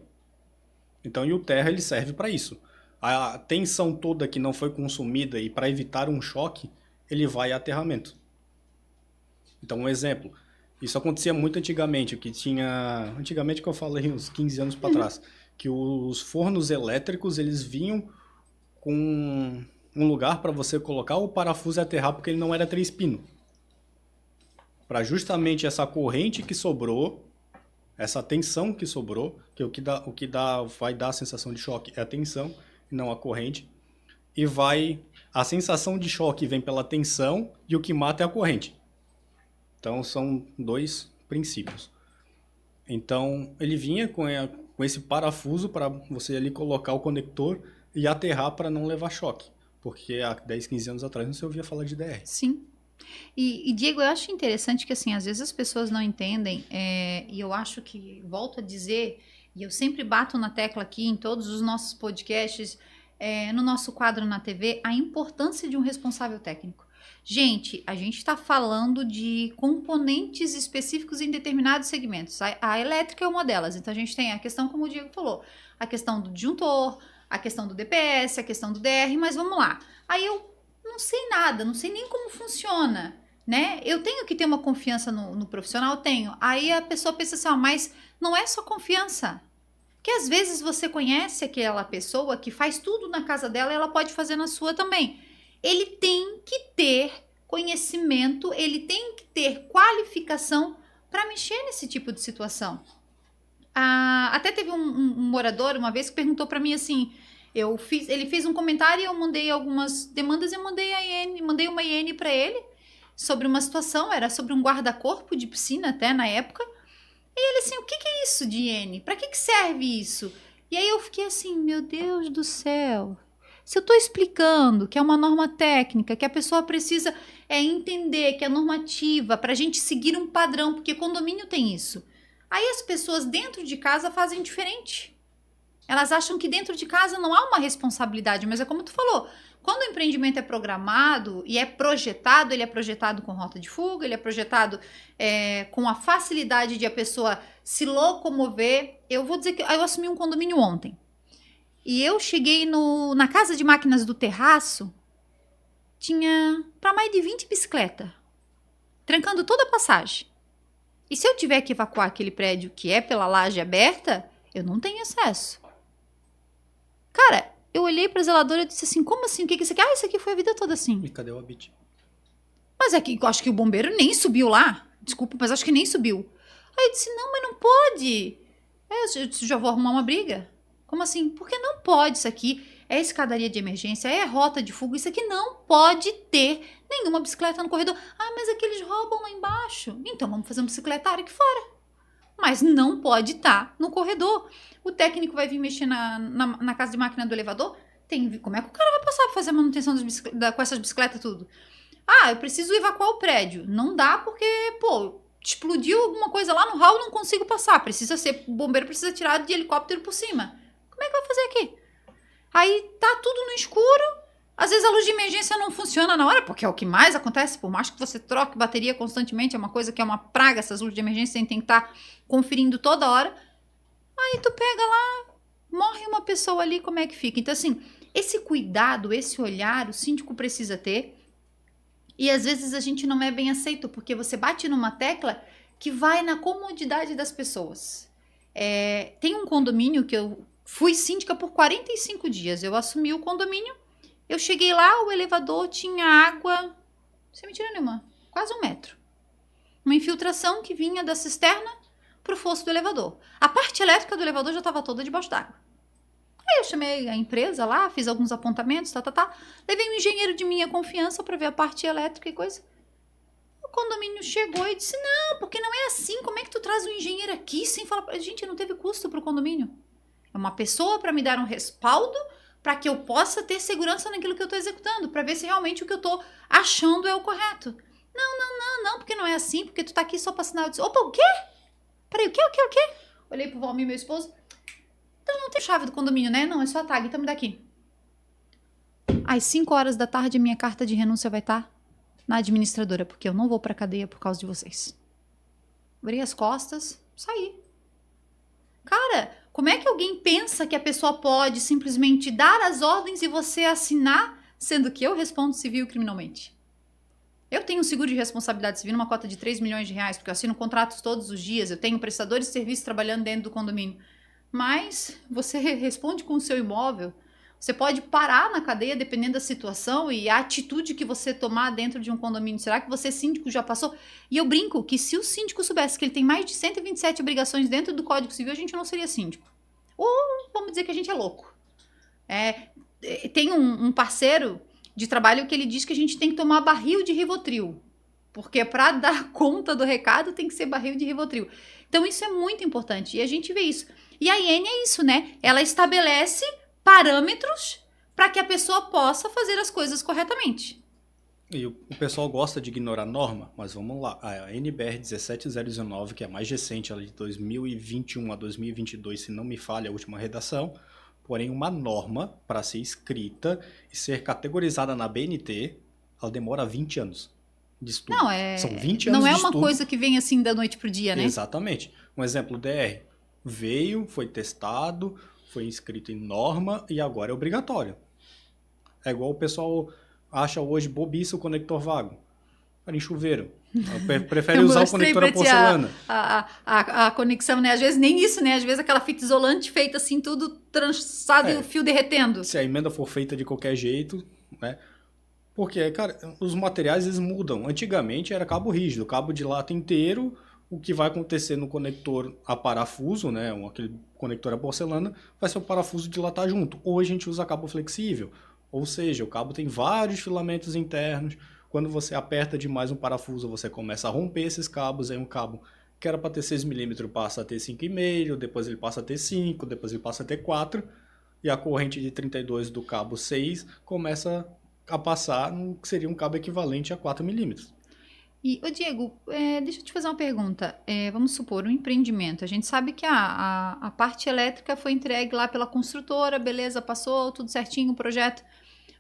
Então, e o terra ele serve para isso. A tensão toda que não foi consumida e para evitar um choque, ele vai a aterramento. Então, um exemplo. Isso acontecia muito antigamente, antigamente que eu falei uns 15 anos para trás, que os fornos elétricos, eles vinham com um lugar para você colocar o parafuso e aterrar, porque ele não era 3 pinos. Para justamente essa corrente que sobrou, essa tensão que sobrou, que vai dar a sensação de choque é a tensão, e não a corrente, e a sensação de choque vem pela tensão e o que mata é a corrente. Então, são 2 princípios. Então, ele vinha com esse parafuso para você ali colocar o conector e aterrar para não levar choque. Porque há 10, 15 anos atrás não se ouvia falar de DR. Sim. E Diego, eu acho interessante que, assim, às vezes as pessoas não entendem, e eu acho que, volto a dizer, e eu sempre bato na tecla aqui em todos os nossos podcasts, no nosso quadro na TV, a importância de um responsável técnico. Gente, a gente está falando de componentes específicos em determinados segmentos. A elétrica é uma delas. Então, a gente tem a questão, como o Diego falou, a questão do disjuntor, a questão do DPS, a questão do DR, mas vamos lá. Aí eu não sei nada, não sei nem como funciona, né? Eu tenho que ter uma confiança no profissional? Tenho. Aí a pessoa pensa assim, mas não é só confiança. Porque às vezes você conhece aquela pessoa que faz tudo na casa dela e ela pode fazer na sua também. Ele tem que ter conhecimento, ele tem que ter qualificação para mexer nesse tipo de situação. Até teve um morador uma vez que perguntou para mim assim, ele fez um comentário e eu mandei algumas demandas e eu mandei uma IN para ele sobre uma situação, era sobre um guarda-corpo de piscina até na época. E ele assim, o que é isso de IN? Para que serve isso? E aí eu fiquei assim, meu Deus do céu. Se eu estou explicando que é uma norma técnica, que a pessoa precisa entender que é normativa, para a gente seguir um padrão, porque condomínio tem isso. Aí as pessoas dentro de casa fazem diferente. Elas acham que dentro de casa não há uma responsabilidade, mas é como tu falou, quando o empreendimento é programado e é projetado, ele é projetado com rota de fuga, ele é projetado com a facilidade de a pessoa se locomover. Eu vou dizer que eu assumi um condomínio ontem. E eu cheguei na casa de máquinas do terraço, tinha para mais de 20 bicicletas, trancando toda a passagem. E se eu tiver que evacuar aquele prédio que é pela laje aberta, eu não tenho acesso. Cara, eu olhei pra zeladora e disse assim, como assim? O que é isso aqui? Ah, isso aqui foi a vida toda assim. E cadê o habite? Mas é que eu acho que o bombeiro nem subiu lá. Desculpa, mas acho que nem subiu. Aí eu disse, não, mas não pode. Eu disse, já vou arrumar uma briga. Como assim? Porque não pode isso aqui. É escadaria de emergência, é rota de fuga. Isso aqui não pode ter nenhuma bicicleta no corredor. Ah, mas é que eles roubam lá embaixo. Então vamos fazer um bicicletário aqui fora. Mas não pode estar no corredor. O técnico vai vir mexer na casa de máquina do elevador. Como é que o cara vai passar para fazer a manutenção com essas bicicletas tudo? Ah, eu preciso evacuar o prédio. Não dá porque, pô, explodiu alguma coisa lá no hall, não consigo passar. O bombeiro precisa tirar de helicóptero por cima. Como é que vai fazer aqui? Aí tá tudo no escuro. Às vezes a luz de emergência não funciona na hora, porque é o que mais acontece. Por mais que você troque bateria constantemente, é uma coisa que é uma praga. Essas luzes de emergência você tem que estar conferindo toda hora. Aí tu pega lá, morre uma pessoa ali, como é que fica? Então assim, esse cuidado, esse olhar, o síndico precisa ter. E às vezes a gente não é bem aceito, porque você bate numa tecla que vai na comodidade das pessoas. Tem um condomínio que eu fui síndica por 45 dias. Eu assumi o condomínio, eu cheguei lá, o elevador tinha água, sem mentira nenhuma, quase 1 metro. Uma infiltração que vinha da cisterna pro fosso do elevador. A parte elétrica do elevador já estava toda debaixo d'água. Aí eu chamei a empresa lá, fiz alguns apontamentos, levei um engenheiro de minha confiança para ver a parte elétrica e coisa. O condomínio chegou e disse, não, porque não é assim, como é que tu traz um engenheiro aqui sem falar... Gente, não teve custo pro condomínio. É uma pessoa para me dar um respaldo para que eu possa ter segurança naquilo que eu estou executando, para ver se realmente o que eu estou achando é o correto. Não, porque não é assim, porque tu tá aqui só para assinar. Eu disse, opa, o quê? Peraí, o quê? Olhei pro Valmir, meu esposo. Então não tem chave do condomínio, né? Não, é só a tag, então me dá aqui. Às 5 horas da tarde, a minha carta de renúncia vai estar na administradora, porque eu não vou pra cadeia por causa de vocês. Virei as costas, saí. Cara, como é que alguém pensa que a pessoa pode simplesmente dar as ordens e você assinar, sendo que eu respondo civil e criminalmente? Eu tenho um seguro de responsabilidade civil numa cota de 3 milhões de reais, porque eu assino contratos todos os dias, eu tenho prestadores de serviço trabalhando dentro do condomínio. Mas você responde com o seu imóvel, você pode parar na cadeia dependendo da situação e a atitude que você tomar dentro de um condomínio. Será que você, síndico, já passou? E eu brinco que se o síndico soubesse que ele tem mais de 127 obrigações dentro do Código Civil, a gente não seria síndico. Ou vamos dizer que a gente é louco. Tem um parceiro de trabalho que ele diz que a gente tem que tomar barril de Rivotril. Porque para dar conta do recado tem que ser barril de Rivotril. Então isso é muito importante e a gente vê isso. E a IN é isso, né? Ela estabelece parâmetros para que a pessoa possa fazer as coisas corretamente. E o pessoal gosta de ignorar a norma, mas vamos lá. A NBR 17019, que é a mais recente, ela é de 2021 a 2022, se não me falha a última redação, porém uma norma para ser escrita e ser categorizada na BNT, ela demora 20 anos de estudo. São 20 anos não é de uma estudo. Coisa que vem assim da noite pro dia, né? Exatamente. Um exemplo, o DR veio, foi testado, foi inscrito em norma e agora é obrigatório. É igual o pessoal acha hoje bobice o conector vago. Para em chuveiro. Prefere usar o conector a porcelana. A conexão, né? Às vezes nem isso, né? Às vezes aquela fita isolante feita assim, tudo trançado e o fio derretendo. Se a emenda for feita de qualquer jeito, né? Porque, cara, os materiais eles mudam. Antigamente era cabo rígido, cabo de lata inteiro. O que vai acontecer no conector a parafuso, né? Aquele conector a porcelana, vai ser o parafuso dilatar junto. Hoje a gente usa cabo flexível. Ou seja, o cabo tem vários filamentos internos. Quando você aperta demais um parafuso, você começa a romper esses cabos. Aí um cabo que era para ter 6 milímetros passa a ter 5,5, depois ele passa a ter 5, depois ele passa a ter 4. E a corrente de 32 do cabo 6 começa a passar no que seria um cabo equivalente a 4 milímetros. E, Diego, deixa eu te fazer uma pergunta. Vamos supor, um empreendimento. A gente sabe que a parte elétrica foi entregue lá pela construtora, beleza, passou tudo certinho, o projeto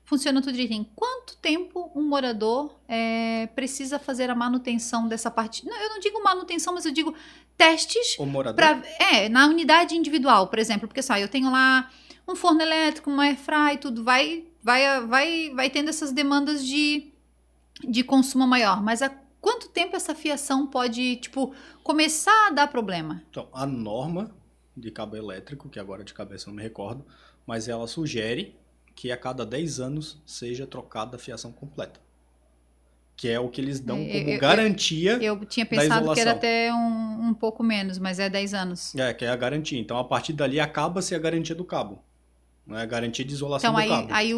funciona tudo direitinho. Quanto tempo um morador precisa fazer a manutenção dessa parte? Não, eu não digo manutenção, mas eu digo testes. O morador? Na unidade individual, por exemplo. Porque só, eu tenho lá um forno elétrico, uma airfry, tudo vai tendo essas demandas de consumo maior. Mas quanto tempo essa fiação pode, começar a dar problema? Então, a norma de cabo elétrico, que agora de cabeça eu não me recordo, mas ela sugere que a cada 10 anos seja trocada a fiação completa. Que é o que eles dão como garantia Eu tinha da pensado que era isolação. até um pouco menos, mas é 10 anos. Que é a garantia. Então, a partir dali, acaba-se a garantia do cabo. Não é a garantia de isolação Então, do cabo. aí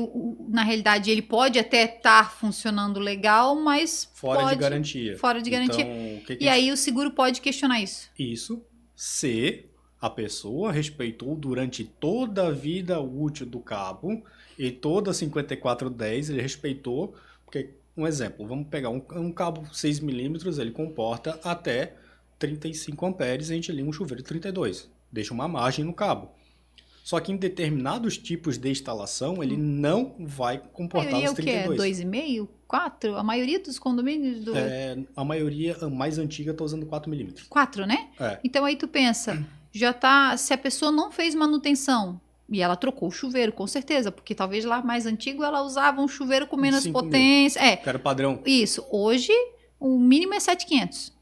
na realidade, ele pode até estar funcionando legal, mas Fora de garantia. Fora de garantia. Então, e aí o seguro pode questionar isso. Isso se a pessoa respeitou durante toda a vida útil do cabo e toda 5410 ele respeitou, porque, um exemplo, vamos pegar um cabo 6 milímetros, ele comporta até 35 amperes, a gente liga um chuveiro de 32, deixa uma margem no cabo. Só que em determinados tipos de instalação, ele não vai comportar os 32. A maioria é o quê? 2,5? 4? A maioria dos condomínios do... A maioria a mais antiga está usando 4 milímetros. 4, né? É. Então aí tu pensa, já tá... Se a pessoa não fez manutenção, e ela trocou o chuveiro, com certeza, porque talvez lá mais antigo ela usava um chuveiro com menos potência. Que era o padrão. Isso. Hoje, o mínimo é 7,500.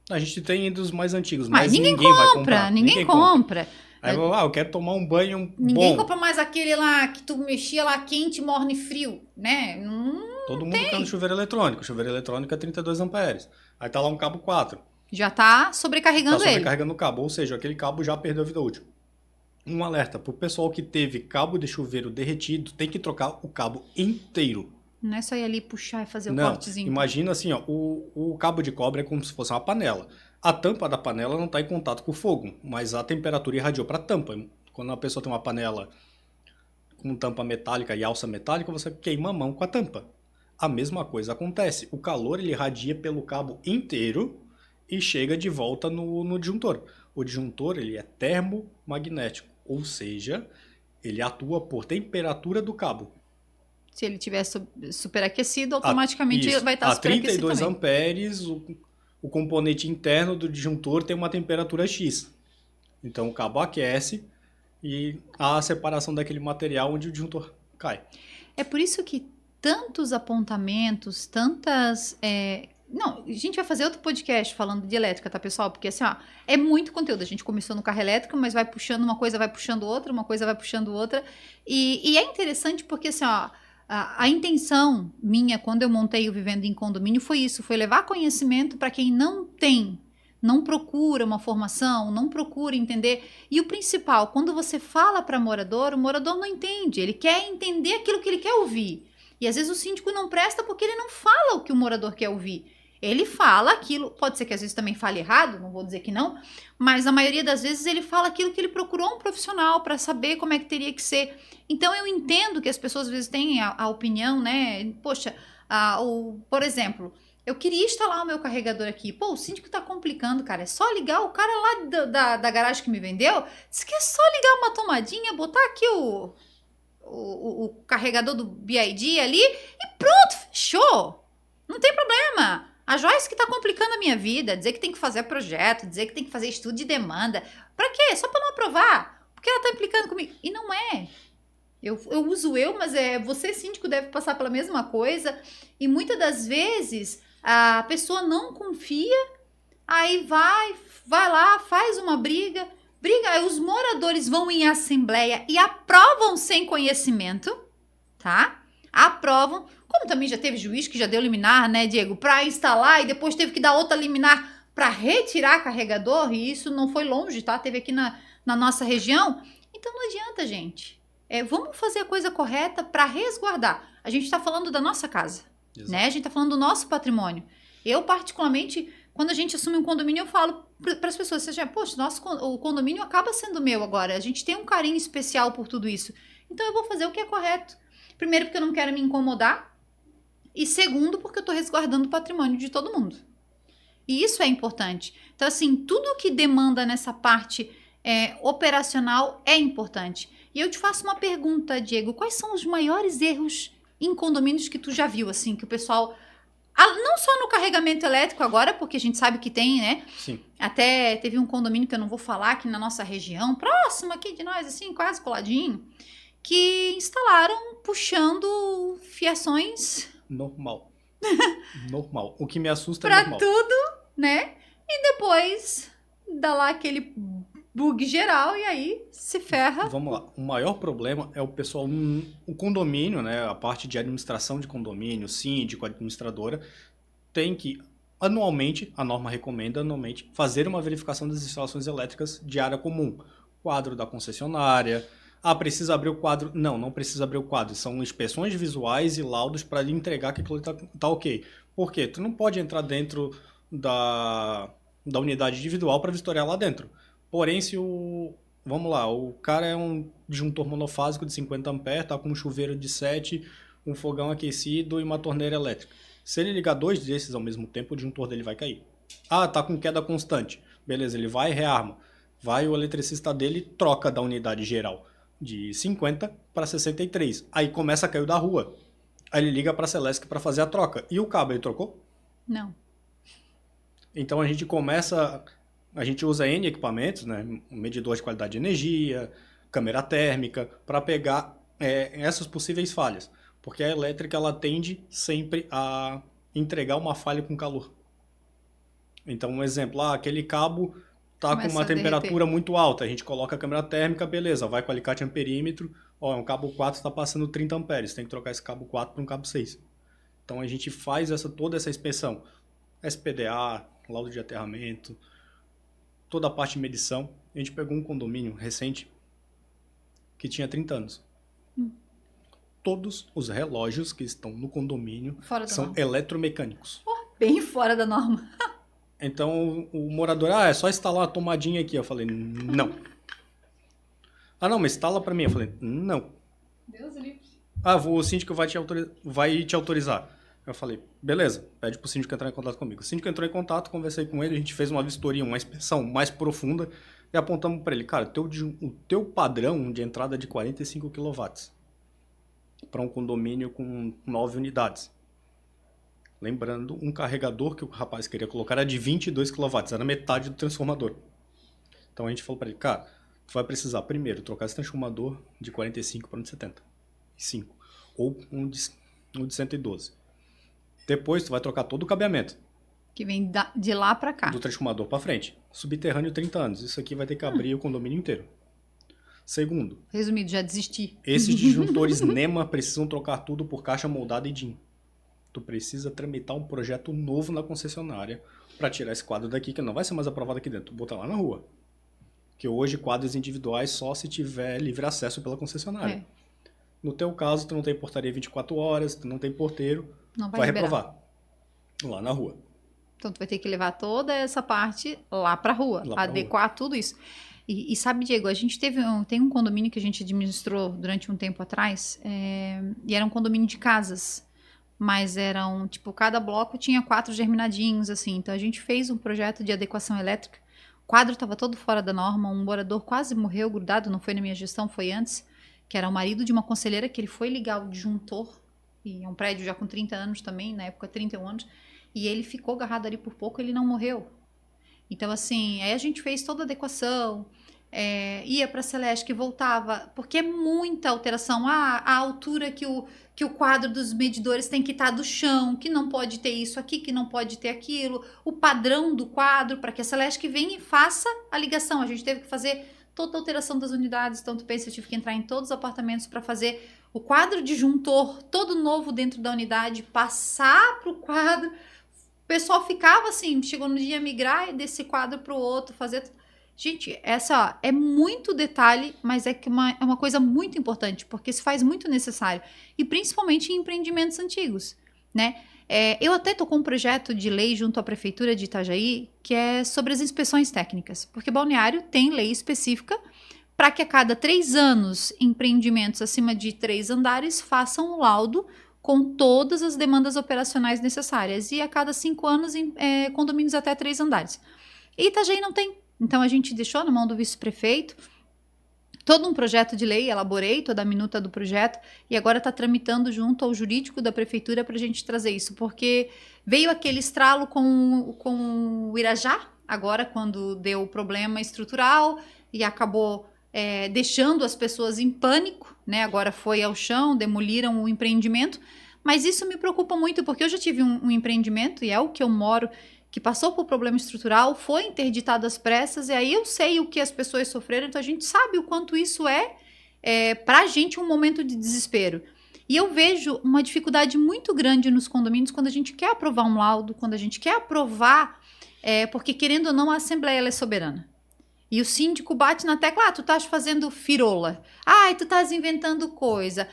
A gente tem dos mais antigos, mas ninguém compra, vai comprar. Ninguém compra. Aí eu quero tomar um banho Ninguém compra mais aquele lá que tu mexia lá quente, morno e frio, né? Todo mundo quer um chuveiro eletrônico. O chuveiro eletrônico é 32 amperes. Aí tá lá um cabo 4. Já tá sobrecarregando ele. Tá sobrecarregando o cabo, ou seja, aquele cabo já perdeu a vida útil. Um alerta pro pessoal que teve cabo de chuveiro derretido, tem que trocar o cabo inteiro. Não é só ir ali puxar e fazer o cortezinho. Imagina assim, ó, o cabo de cobre é como se fosse uma panela. A tampa da panela não está em contato com o fogo, mas a temperatura irradiou para a tampa. Quando a pessoa tem uma panela com tampa metálica e alça metálica, você queima a mão com a tampa. A mesma coisa acontece. O calor ele irradia pelo cabo inteiro e chega de volta no disjuntor. O disjuntor ele é termomagnético, ou seja, ele atua por temperatura do cabo. Se ele estiver superaquecido, automaticamente vai estar superaquecido. A 32 amperes, o componente interno do disjuntor tem uma temperatura X. Então o cabo aquece e há a separação daquele material onde o disjuntor cai. É por isso que tantos apontamentos, tantas... Não, a gente vai fazer outro podcast falando de elétrica, tá, pessoal? Porque assim, ó, é muito conteúdo. A gente começou no carro elétrico, mas vai puxando uma coisa, vai puxando outra, uma coisa vai puxando outra. E é interessante porque assim, ó, a intenção minha, quando eu montei o Vivendo em Condomínio, foi isso, foi levar conhecimento para quem não tem, não procura uma formação, não procura entender. E o principal, quando você fala para morador, o morador não entende, ele quer entender aquilo que ele quer ouvir. E às vezes o síndico não presta porque ele não fala o que o morador quer ouvir. Ele fala aquilo, pode ser que às vezes também fale errado, não vou dizer que não, mas a maioria das vezes ele fala aquilo que ele procurou um profissional para saber como é que teria que ser. Então eu entendo que as pessoas às vezes têm a opinião, né? Poxa, por exemplo, eu queria instalar o meu carregador aqui. Pô, o síndico tá complicando, cara. É só ligar o cara lá da garagem que me vendeu. Disse que é só ligar uma tomadinha, botar aqui o carregador do BID ali e pronto, fechou. Não tem problema. A Joyce que tá complicando a minha vida, dizer que tem que fazer projeto, dizer que tem que fazer estudo de demanda. Pra quê? Só pra não aprovar. Porque ela tá implicando comigo. E não é. Eu uso mas você, síndico, deve passar pela mesma coisa. E muitas das vezes a pessoa não confia, aí vai lá, faz uma briga, aí os moradores vão em assembleia e aprovam sem conhecimento, tá? Aprovam. Como também já teve juiz que já deu liminar, né, Diego, para instalar e depois teve que dar outra liminar para retirar carregador, e isso não foi longe, tá? Teve aqui na nossa região. Então não adianta, gente. Vamos fazer a coisa correta para resguardar. A gente está falando da nossa casa, né? A gente está falando do nosso patrimônio. Eu, particularmente, quando a gente assume um condomínio, eu falo para as pessoas, poxa, o condomínio acaba sendo meu agora. A gente tem um carinho especial por tudo isso. Então eu vou fazer o que é correto. Primeiro, porque eu não quero me incomodar. E segundo, porque eu estou resguardando o patrimônio de todo mundo. E isso é importante. Então, assim, tudo que demanda nessa parte operacional é importante. E eu te faço uma pergunta, Diego. Quais são os maiores erros em condomínios que tu já viu, assim, que o pessoal... não só no carregamento elétrico agora, porque a gente sabe que tem, né? Sim. Até teve um condomínio que eu não vou falar aqui na nossa região, próximo aqui de nós, assim, quase coladinho, que instalaram puxando fiações... Normal. O que me assusta é normal. Pra tudo, né? E depois dá lá aquele bug geral e aí se ferra. Vamos lá. O maior problema é o pessoal, o condomínio, né? A parte de administração de condomínio, síndico, administradora, tem que, anualmente, a norma recomenda anualmente, fazer uma verificação das instalações elétricas de área comum. Quadro da concessionária. Ah, precisa abrir o quadro. Não, não precisa abrir o quadro. São inspeções visuais e laudos para entregar que aquilo tá ok. Por quê? Tu não pode entrar dentro da unidade individual para vistoriar lá dentro. Porém, se o... Vamos lá, o cara é um disjuntor monofásico de 50 amperes, tá com um chuveiro de 7, um fogão aquecido e uma torneira elétrica. Se ele ligar dois desses ao mesmo tempo, o disjuntor dele vai cair. Ah, tá com queda constante. Beleza, ele vai e rearma. Vai o eletricista dele troca da unidade geral de 50 para 63. Aí começa a cair da rua. Aí ele liga para a Celesc para fazer a troca. E o cabo, ele trocou? Não. Então a gente começa... A gente usa N equipamentos, né? Um medidor de qualidade de energia, câmera térmica, para pegar essas possíveis falhas. Porque a elétrica ela tende sempre a entregar uma falha com calor. Então, um exemplo, aquele cabo está com uma temperatura muito alta, a gente coloca a câmera térmica, beleza, vai com o alicate amperímetro, ó, um cabo 4 está passando 30 amperes, tem que trocar esse cabo 4 para um cabo 6. Então a gente faz toda essa inspeção, SPDA, laudo de aterramento, toda a parte de medição. A gente pegou um condomínio recente que tinha 30 anos. Todos os relógios que estão no condomínio são eletromecânicos. Bem fora da norma. Então o morador, é só instalar uma tomadinha aqui. Eu falei, não. Ah, não, mas instala pra mim. Eu falei, não. Deus livre. Ah, o síndico vai te autorizar. Eu falei, beleza, pede pro síndico entrar em contato comigo. O síndico entrou em contato, conversei com ele, a gente fez uma vistoria, uma inspeção mais profunda e apontamos para ele, cara, o teu padrão de entrada é de 45 kW para um condomínio com 9 unidades. Lembrando, um carregador que o rapaz queria colocar era de 22 kW, era metade do transformador. Então a gente falou para ele, cara, tu vai precisar primeiro trocar esse transformador de 45 para um de 75, ou um de 112. Depois tu vai trocar todo o cabeamento. Que vem de lá para cá. Do transformador para frente. Subterrâneo 30 anos. Isso aqui vai ter que abrir o condomínio inteiro. Segundo. Resumido, já desisti. Esses disjuntores NEMA precisam trocar tudo por caixa moldada e DIN. Tu precisa tramitar um projeto novo na concessionária para tirar esse quadro daqui, que não vai ser mais aprovado aqui dentro. Botar lá na rua. Que hoje quadros individuais só se tiver livre acesso pela concessionária. No teu caso, tu não tem portaria 24 horas, tu não tem porteiro. Não vai reprovar lá na rua. Então tu vai ter que levar toda essa parte lá pra rua, adequar tudo isso. E sabe, Diego, a gente tem um condomínio que a gente administrou durante um tempo atrás, e era um condomínio de casas, mas eram, tipo, cada bloco tinha 4 germinadinhos, assim. Então a gente fez um projeto de adequação elétrica, o quadro estava todo fora da norma, um morador quase morreu grudado, não foi na minha gestão, foi antes, que era o marido de uma conselheira que ele foi ligar o disjuntor, e é um prédio já com 30 anos também, na época 31 anos, e ele ficou agarrado ali por pouco, ele não morreu. Então, assim, aí a gente fez toda a adequação, ia para a Celesc, voltava, porque é muita alteração. A altura que o quadro dos medidores tem que estar do chão, que não pode ter isso aqui, que não pode ter aquilo, o padrão do quadro, para que a Celesc venha e faça a ligação. A gente teve que fazer toda a alteração das unidades, então tu pensa, eu tive que entrar em todos os apartamentos para fazer o quadro disjuntor todo novo dentro da unidade, passar para o quadro. O pessoal ficava assim, chegou no dia migrar desse quadro para o outro, fazer... Gente, essa é muito detalhe, mas é uma coisa muito importante, porque se faz muito necessário. E principalmente em empreendimentos antigos, né? Eu até tô com um projeto de lei junto à Prefeitura de Itajaí, que é sobre as inspeções técnicas, porque Balneário tem lei específica para que a cada 3 anos, empreendimentos acima de 3 andares façam um laudo com todas as demandas operacionais necessárias, e a cada 5 anos, condomínios até 3 andares. E Itajaí não tem. Então a gente deixou na mão do vice-prefeito todo um projeto de lei, elaborei toda a minuta do projeto e agora está tramitando junto ao jurídico da prefeitura para a gente trazer isso, porque veio aquele estralo com o Irajá, agora quando deu o problema estrutural e acabou deixando as pessoas em pânico, né? Agora foi ao chão, demoliram o empreendimento, mas isso me preocupa muito, porque eu já tive um empreendimento, e é o que eu moro, que passou por problema estrutural, foi interditado às pressas, e aí eu sei o que as pessoas sofreram, então a gente sabe o quanto isso para a gente um momento de desespero. E eu vejo uma dificuldade muito grande nos condomínios quando a gente quer aprovar um laudo, quando a gente quer aprovar, porque querendo ou não, a Assembleia ela é soberana. E o síndico bate na tecla, tu estás fazendo firola. Tu estás inventando coisa.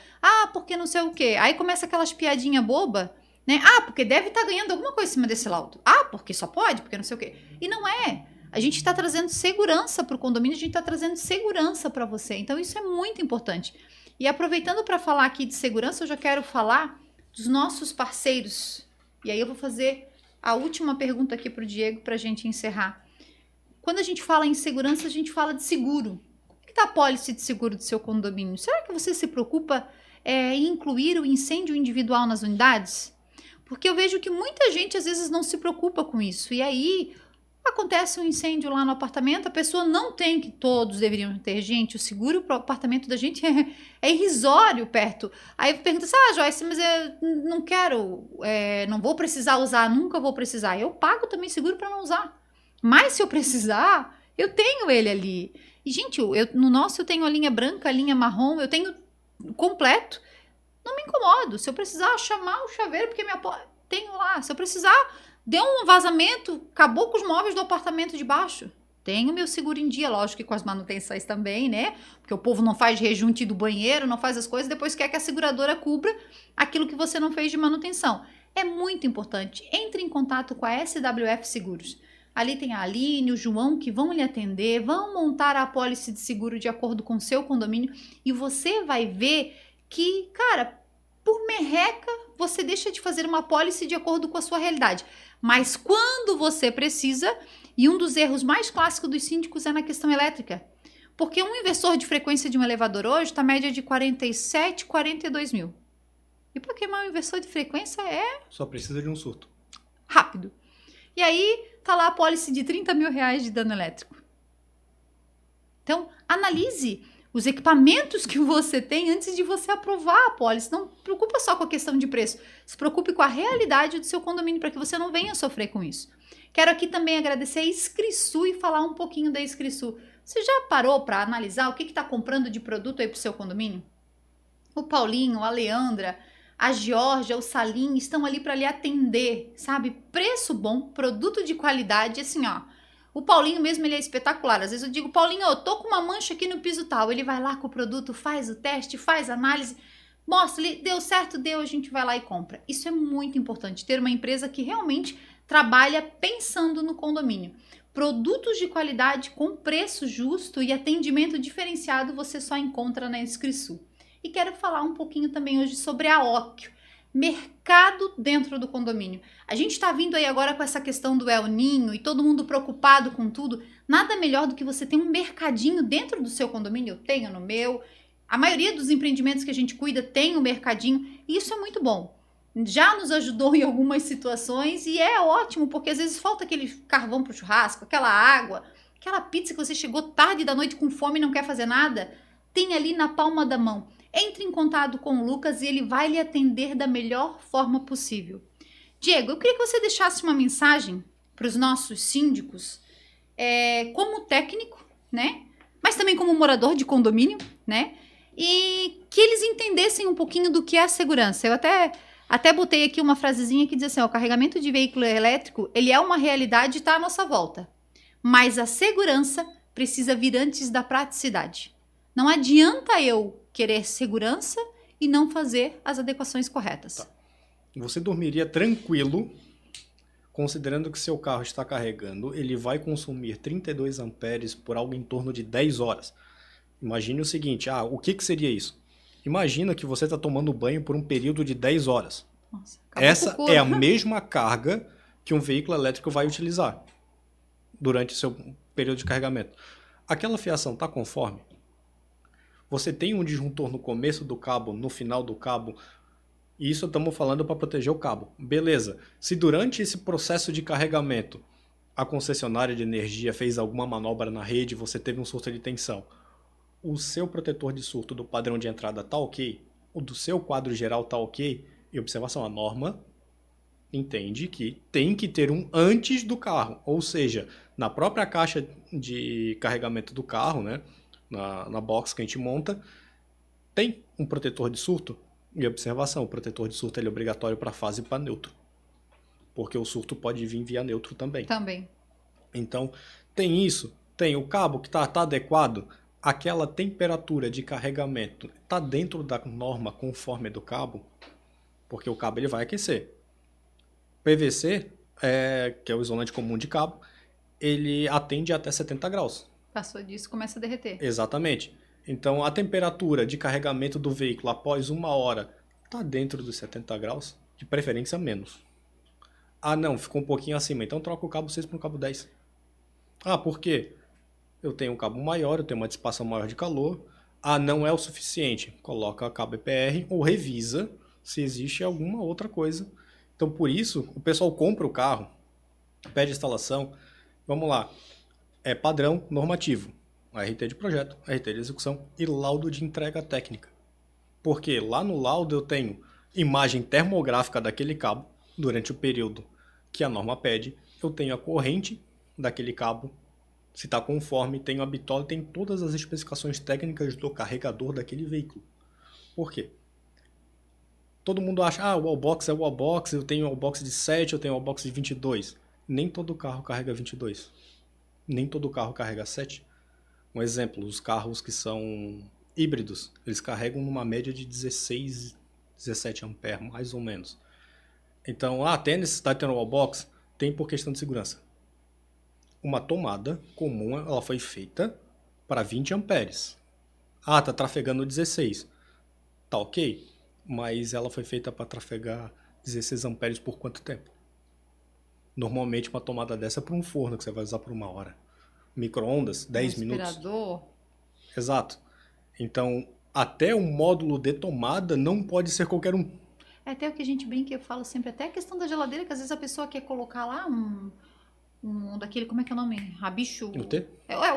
Porque não sei o quê. Aí começa aquelas piadinhas boba, né? Porque deve estar ganhando alguma coisa em cima desse laudo. Porque só pode, porque não sei o quê. E não é. A gente está trazendo segurança para o condomínio, a gente está trazendo segurança para você. Então isso é muito importante. E aproveitando para falar aqui de segurança, eu já quero falar dos nossos parceiros. E aí eu vou fazer a última pergunta aqui para o Diego para a gente encerrar. Quando a gente fala em segurança, a gente fala de seguro. Como é que está a pólice de seguro do seu condomínio? Será que você se preocupa em incluir o incêndio individual nas unidades? Porque eu vejo que muita gente às vezes não se preocupa com isso. E aí acontece um incêndio lá no apartamento, a pessoa não tem, que todos deveriam ter. Gente, o seguro para o apartamento da gente é irrisório perto. Aí pergunta assim, Joyce, mas eu não quero, não vou precisar usar, nunca vou precisar. Eu pago também seguro para não usar. Mas se eu precisar, eu tenho ele ali. E, gente, no nosso eu tenho a linha branca, a linha marrom, eu tenho completo. Não me incomodo. Se eu precisar chamar o chaveiro, porque tenho lá. Se eu precisar, deu um vazamento, acabou com os móveis do apartamento de baixo. Tenho meu seguro em dia, lógico que com as manutenções também, né? Porque o povo não faz rejunte do banheiro, não faz as coisas, depois quer que a seguradora cubra aquilo que você não fez de manutenção. É muito importante. Entre em contato com a SWF Seguros. Ali tem a Aline, o João, que vão lhe atender, vão montar a apólice de seguro de acordo com o seu condomínio e você vai ver que, cara, por merreca, você deixa de fazer uma apólice de acordo com a sua realidade. Mas quando você precisa, e um dos erros mais clássicos dos síndicos é na questão elétrica, porque um inversor de frequência de um elevador hoje está média de 47, 42 mil. E para queimar um inversor de frequência Só precisa de um surto. Rápido. E aí, tá lá a apólice de 30 mil reais de dano elétrico. Então, analise os equipamentos que você tem antes de você aprovar a apólice. Não preocupa só com a questão de preço. Se preocupe com a realidade do seu condomínio para que você não venha sofrer com isso. Quero aqui também agradecer a Escrisu e falar um pouquinho da Escrisu. Você já parou para analisar o que está comprando de produto aí para o seu condomínio? O Paulinho, a Leandra, a Georgia, o Salim estão ali para lhe atender, sabe? Preço bom, produto de qualidade, assim, ó. O Paulinho mesmo, ele é espetacular. Às vezes eu digo, Paulinho, eu tô com uma mancha aqui no piso tal. Ele vai lá com o produto, faz o teste, faz a análise, mostra, ele deu certo, deu, a gente vai lá e compra. Isso é muito importante, ter uma empresa que realmente trabalha pensando no condomínio. Produtos de qualidade com preço justo e atendimento diferenciado você só encontra na Escrisu. E quero falar um pouquinho também hoje sobre a Occhio, mercado dentro do condomínio. A gente está vindo aí agora com essa questão do El Ninho e todo mundo preocupado com tudo. Nada melhor do que você ter um mercadinho dentro do seu condomínio. Eu tenho no meu. A maioria dos empreendimentos que a gente cuida tem um mercadinho e isso é muito bom. Já nos ajudou em algumas situações e é ótimo, porque às vezes falta aquele carvão para o churrasco, aquela água, aquela pizza que você chegou tarde da noite com fome e não quer fazer nada. Tem ali na palma da mão. Entre em contato com o Lucas e ele vai lhe atender da melhor forma possível. Diego, eu queria que você deixasse uma mensagem para os nossos síndicos, como técnico, né? Mas também como morador de condomínio, né? E que eles entendessem um pouquinho do que é a segurança. Eu até botei aqui uma frasezinha que diz assim, ó, o carregamento de veículo elétrico, ele é uma realidade e está à nossa volta. Mas a segurança precisa vir antes da praticidade. Não adianta eu querer segurança e não fazer as adequações corretas. Tá. Você dormiria tranquilo, considerando que seu carro está carregando, ele vai consumir 32 amperes por algo em torno de 10 horas. Imagine o seguinte, o que seria isso? Imagina que você está tomando banho por um período de 10 horas. Nossa, essa é a mesma carga que um veículo elétrico vai utilizar durante o seu período de carregamento. Aquela fiação está conforme? Você tem um disjuntor no começo do cabo, no final do cabo. E isso estamos falando para proteger o cabo. Beleza. Se durante esse processo de carregamento a concessionária de energia fez alguma manobra na rede, você teve um surto de tensão, o seu protetor de surto do padrão de entrada está ok? O do seu quadro geral está ok? E observação, a norma entende que tem que ter um antes do carro, ou seja, na própria caixa de carregamento do carro, né, na box que a gente monta, tem um protetor de surto. E observação, o protetor de surto ele é obrigatório para fase e para neutro, porque o surto pode vir via neutro também. Também. Então, tem isso, tem o cabo que tá adequado, aquela temperatura de carregamento está dentro da norma conforme do cabo, porque o cabo ele vai aquecer. PVC, que é o isolante comum de cabo, ele atende até 70 graus. Passou disso, começa a derreter. Exatamente. Então, a temperatura de carregamento do veículo após 1 hora está dentro dos 70 graus, de preferência menos. Ah, não, ficou um pouquinho acima, então troca o cabo 6 para o cabo 10. Ah, por quê? Eu tenho um cabo maior, eu tenho uma dissipação maior de calor. Ah, não é o suficiente. Coloca cabo EPR ou revisa se existe alguma outra coisa. Então, por isso, o pessoal compra o carro, pede instalação. Vamos lá. É padrão normativo. RT de projeto, RT de execução e laudo de entrega técnica. Porque lá no laudo eu tenho imagem termográfica daquele cabo durante o período que a norma pede. Eu tenho a corrente daquele cabo, se está conforme, tenho a bitola, tem todas as especificações técnicas do carregador daquele veículo. Por quê? Todo mundo acha, o wallbox é o wallbox, eu tenho wallbox de 7, eu tenho wallbox de 22. Nem todo carro carrega 22. Nem todo carro carrega 7. Um exemplo, os carros que são híbridos, eles carregam numa média de 16, 17 amperes, mais ou menos. Então, tem necessidade de ter um wallbox? Tem por questão de segurança. Uma tomada comum, ela foi feita para 20 amperes. Tá trafegando 16. Tá ok, mas ela foi feita para trafegar 16 amperes por quanto tempo? Normalmente uma tomada dessa é para um forno que você vai usar por 1 hora. Micro-ondas, 10 minutos. Aspirador. Exato. Então, até o módulo de tomada não pode ser qualquer um. É até o que a gente brinca, eu falo sempre, até a questão da geladeira, que às vezes a pessoa quer colocar lá um daquele, como é que é o nome? Rabicho? O T?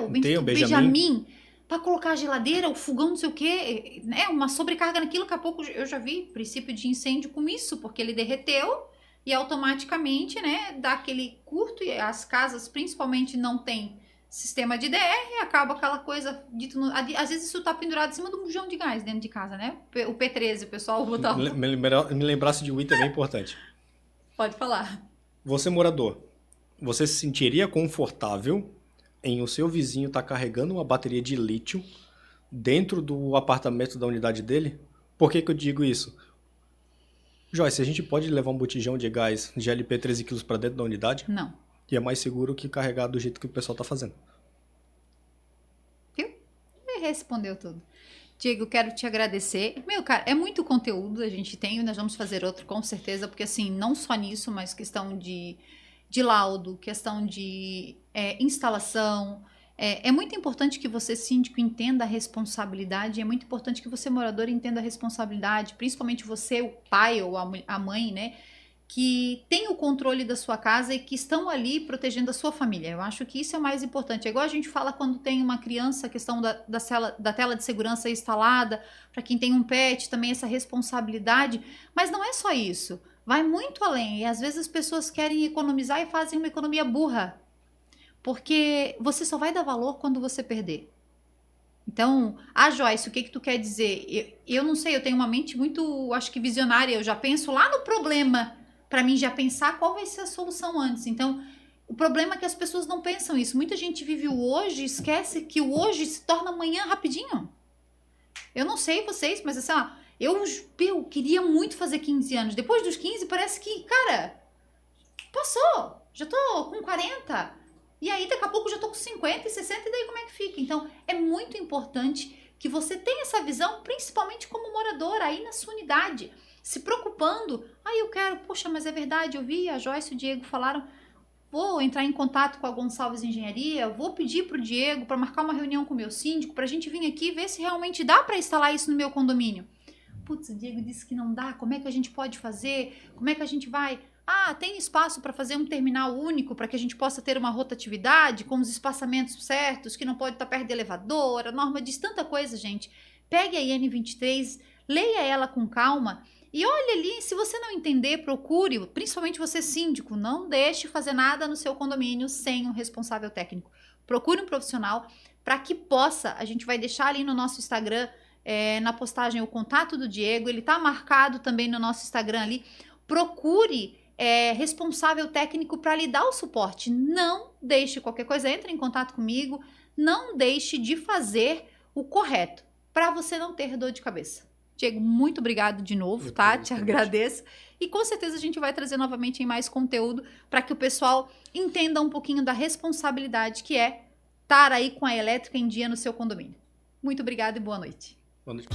O Benjamin. Pra colocar a geladeira, o fogão, não sei o quê. Uma sobrecarga naquilo, daqui a pouco eu já vi princípio de incêndio com isso, porque ele derreteu e automaticamente, né, dá aquele curto e as casas principalmente não tem sistema de DR, acaba aquela coisa dito às vezes isso tá pendurado em cima de um bujão de gás dentro de casa, né? O P13, o pessoal botar. Me lembrasse de um item bem importante. Pode falar. Você morador, você se sentiria confortável em o seu vizinho estar carregando uma bateria de lítio dentro do apartamento da unidade dele? Por que eu digo isso? Joyce, a gente pode levar um botijão de gás GLP 13 kg para dentro da unidade? Não. E é mais seguro que carregar do jeito que o pessoal está fazendo. Viu? Ele respondeu tudo. Diego, eu quero te agradecer. Cara, é muito conteúdo a gente tem, nós vamos fazer outro com certeza, porque assim, não só nisso, mas questão de laudo, questão de instalação. É muito importante que você, síndico, entenda a responsabilidade, é muito importante que você, morador, entenda a responsabilidade, principalmente você, o pai ou a mãe, né? Que tem o controle da sua casa e que estão ali protegendo a sua família. Eu acho que isso é o mais importante. É igual a gente fala quando tem uma criança, a questão da tela de segurança instalada, para quem tem um pet, também essa responsabilidade. Mas não é só isso. Vai muito além. E às vezes as pessoas querem economizar e fazem uma economia burra. Porque você só vai dar valor quando você perder. Então, Joyce, o que tu quer dizer? Eu não sei, eu tenho uma mente muito, acho que visionária. Eu já penso lá no problema, para mim já pensar qual vai ser a solução antes. Então, o problema é que as pessoas não pensam isso. Muita gente vive o hoje, esquece que o hoje se torna amanhã rapidinho. Eu não sei vocês, mas assim, eu queria muito fazer 15 anos. Depois dos 15, parece que, cara, passou. Já tô com 40. E aí, daqui a pouco, já tô com 50 e 60, e daí como é que fica? Então, é muito importante que você tenha essa visão, principalmente como morador, aí na sua unidade, se preocupando. Eu quero, poxa, mas é verdade, eu vi a Joyce e o Diego falaram, vou entrar em contato com a Gonçalves Engenharia, vou pedir pro Diego para marcar uma reunião com o meu síndico, pra gente vir aqui ver se realmente dá para instalar isso no meu condomínio. Putz, o Diego disse que não dá, como é que a gente pode fazer? Como é que a gente vai... tem espaço para fazer um terminal único para que a gente possa ter uma rotatividade com os espaçamentos certos, que não pode estar perto de elevador, a norma diz tanta coisa, gente. Pegue a IN23, leia ela com calma E olha ali, se você não entender, procure, principalmente você síndico, não deixe fazer nada no seu condomínio sem um responsável técnico. Procure um profissional para que possa, a gente vai deixar ali no nosso Instagram, na postagem, o contato do Diego, ele tá marcado também no nosso Instagram ali. Procure responsável técnico para lhe dar o suporte. Não deixe qualquer coisa, entre em contato comigo, não deixe de fazer o correto, para você não ter dor de cabeça. Diego, muito obrigado de novo, tá? Te agradeço. E com certeza a gente vai trazer novamente em mais conteúdo para que o pessoal entenda um pouquinho da responsabilidade que é estar aí com a elétrica em dia no seu condomínio. Muito obrigada e boa noite. Boa noite.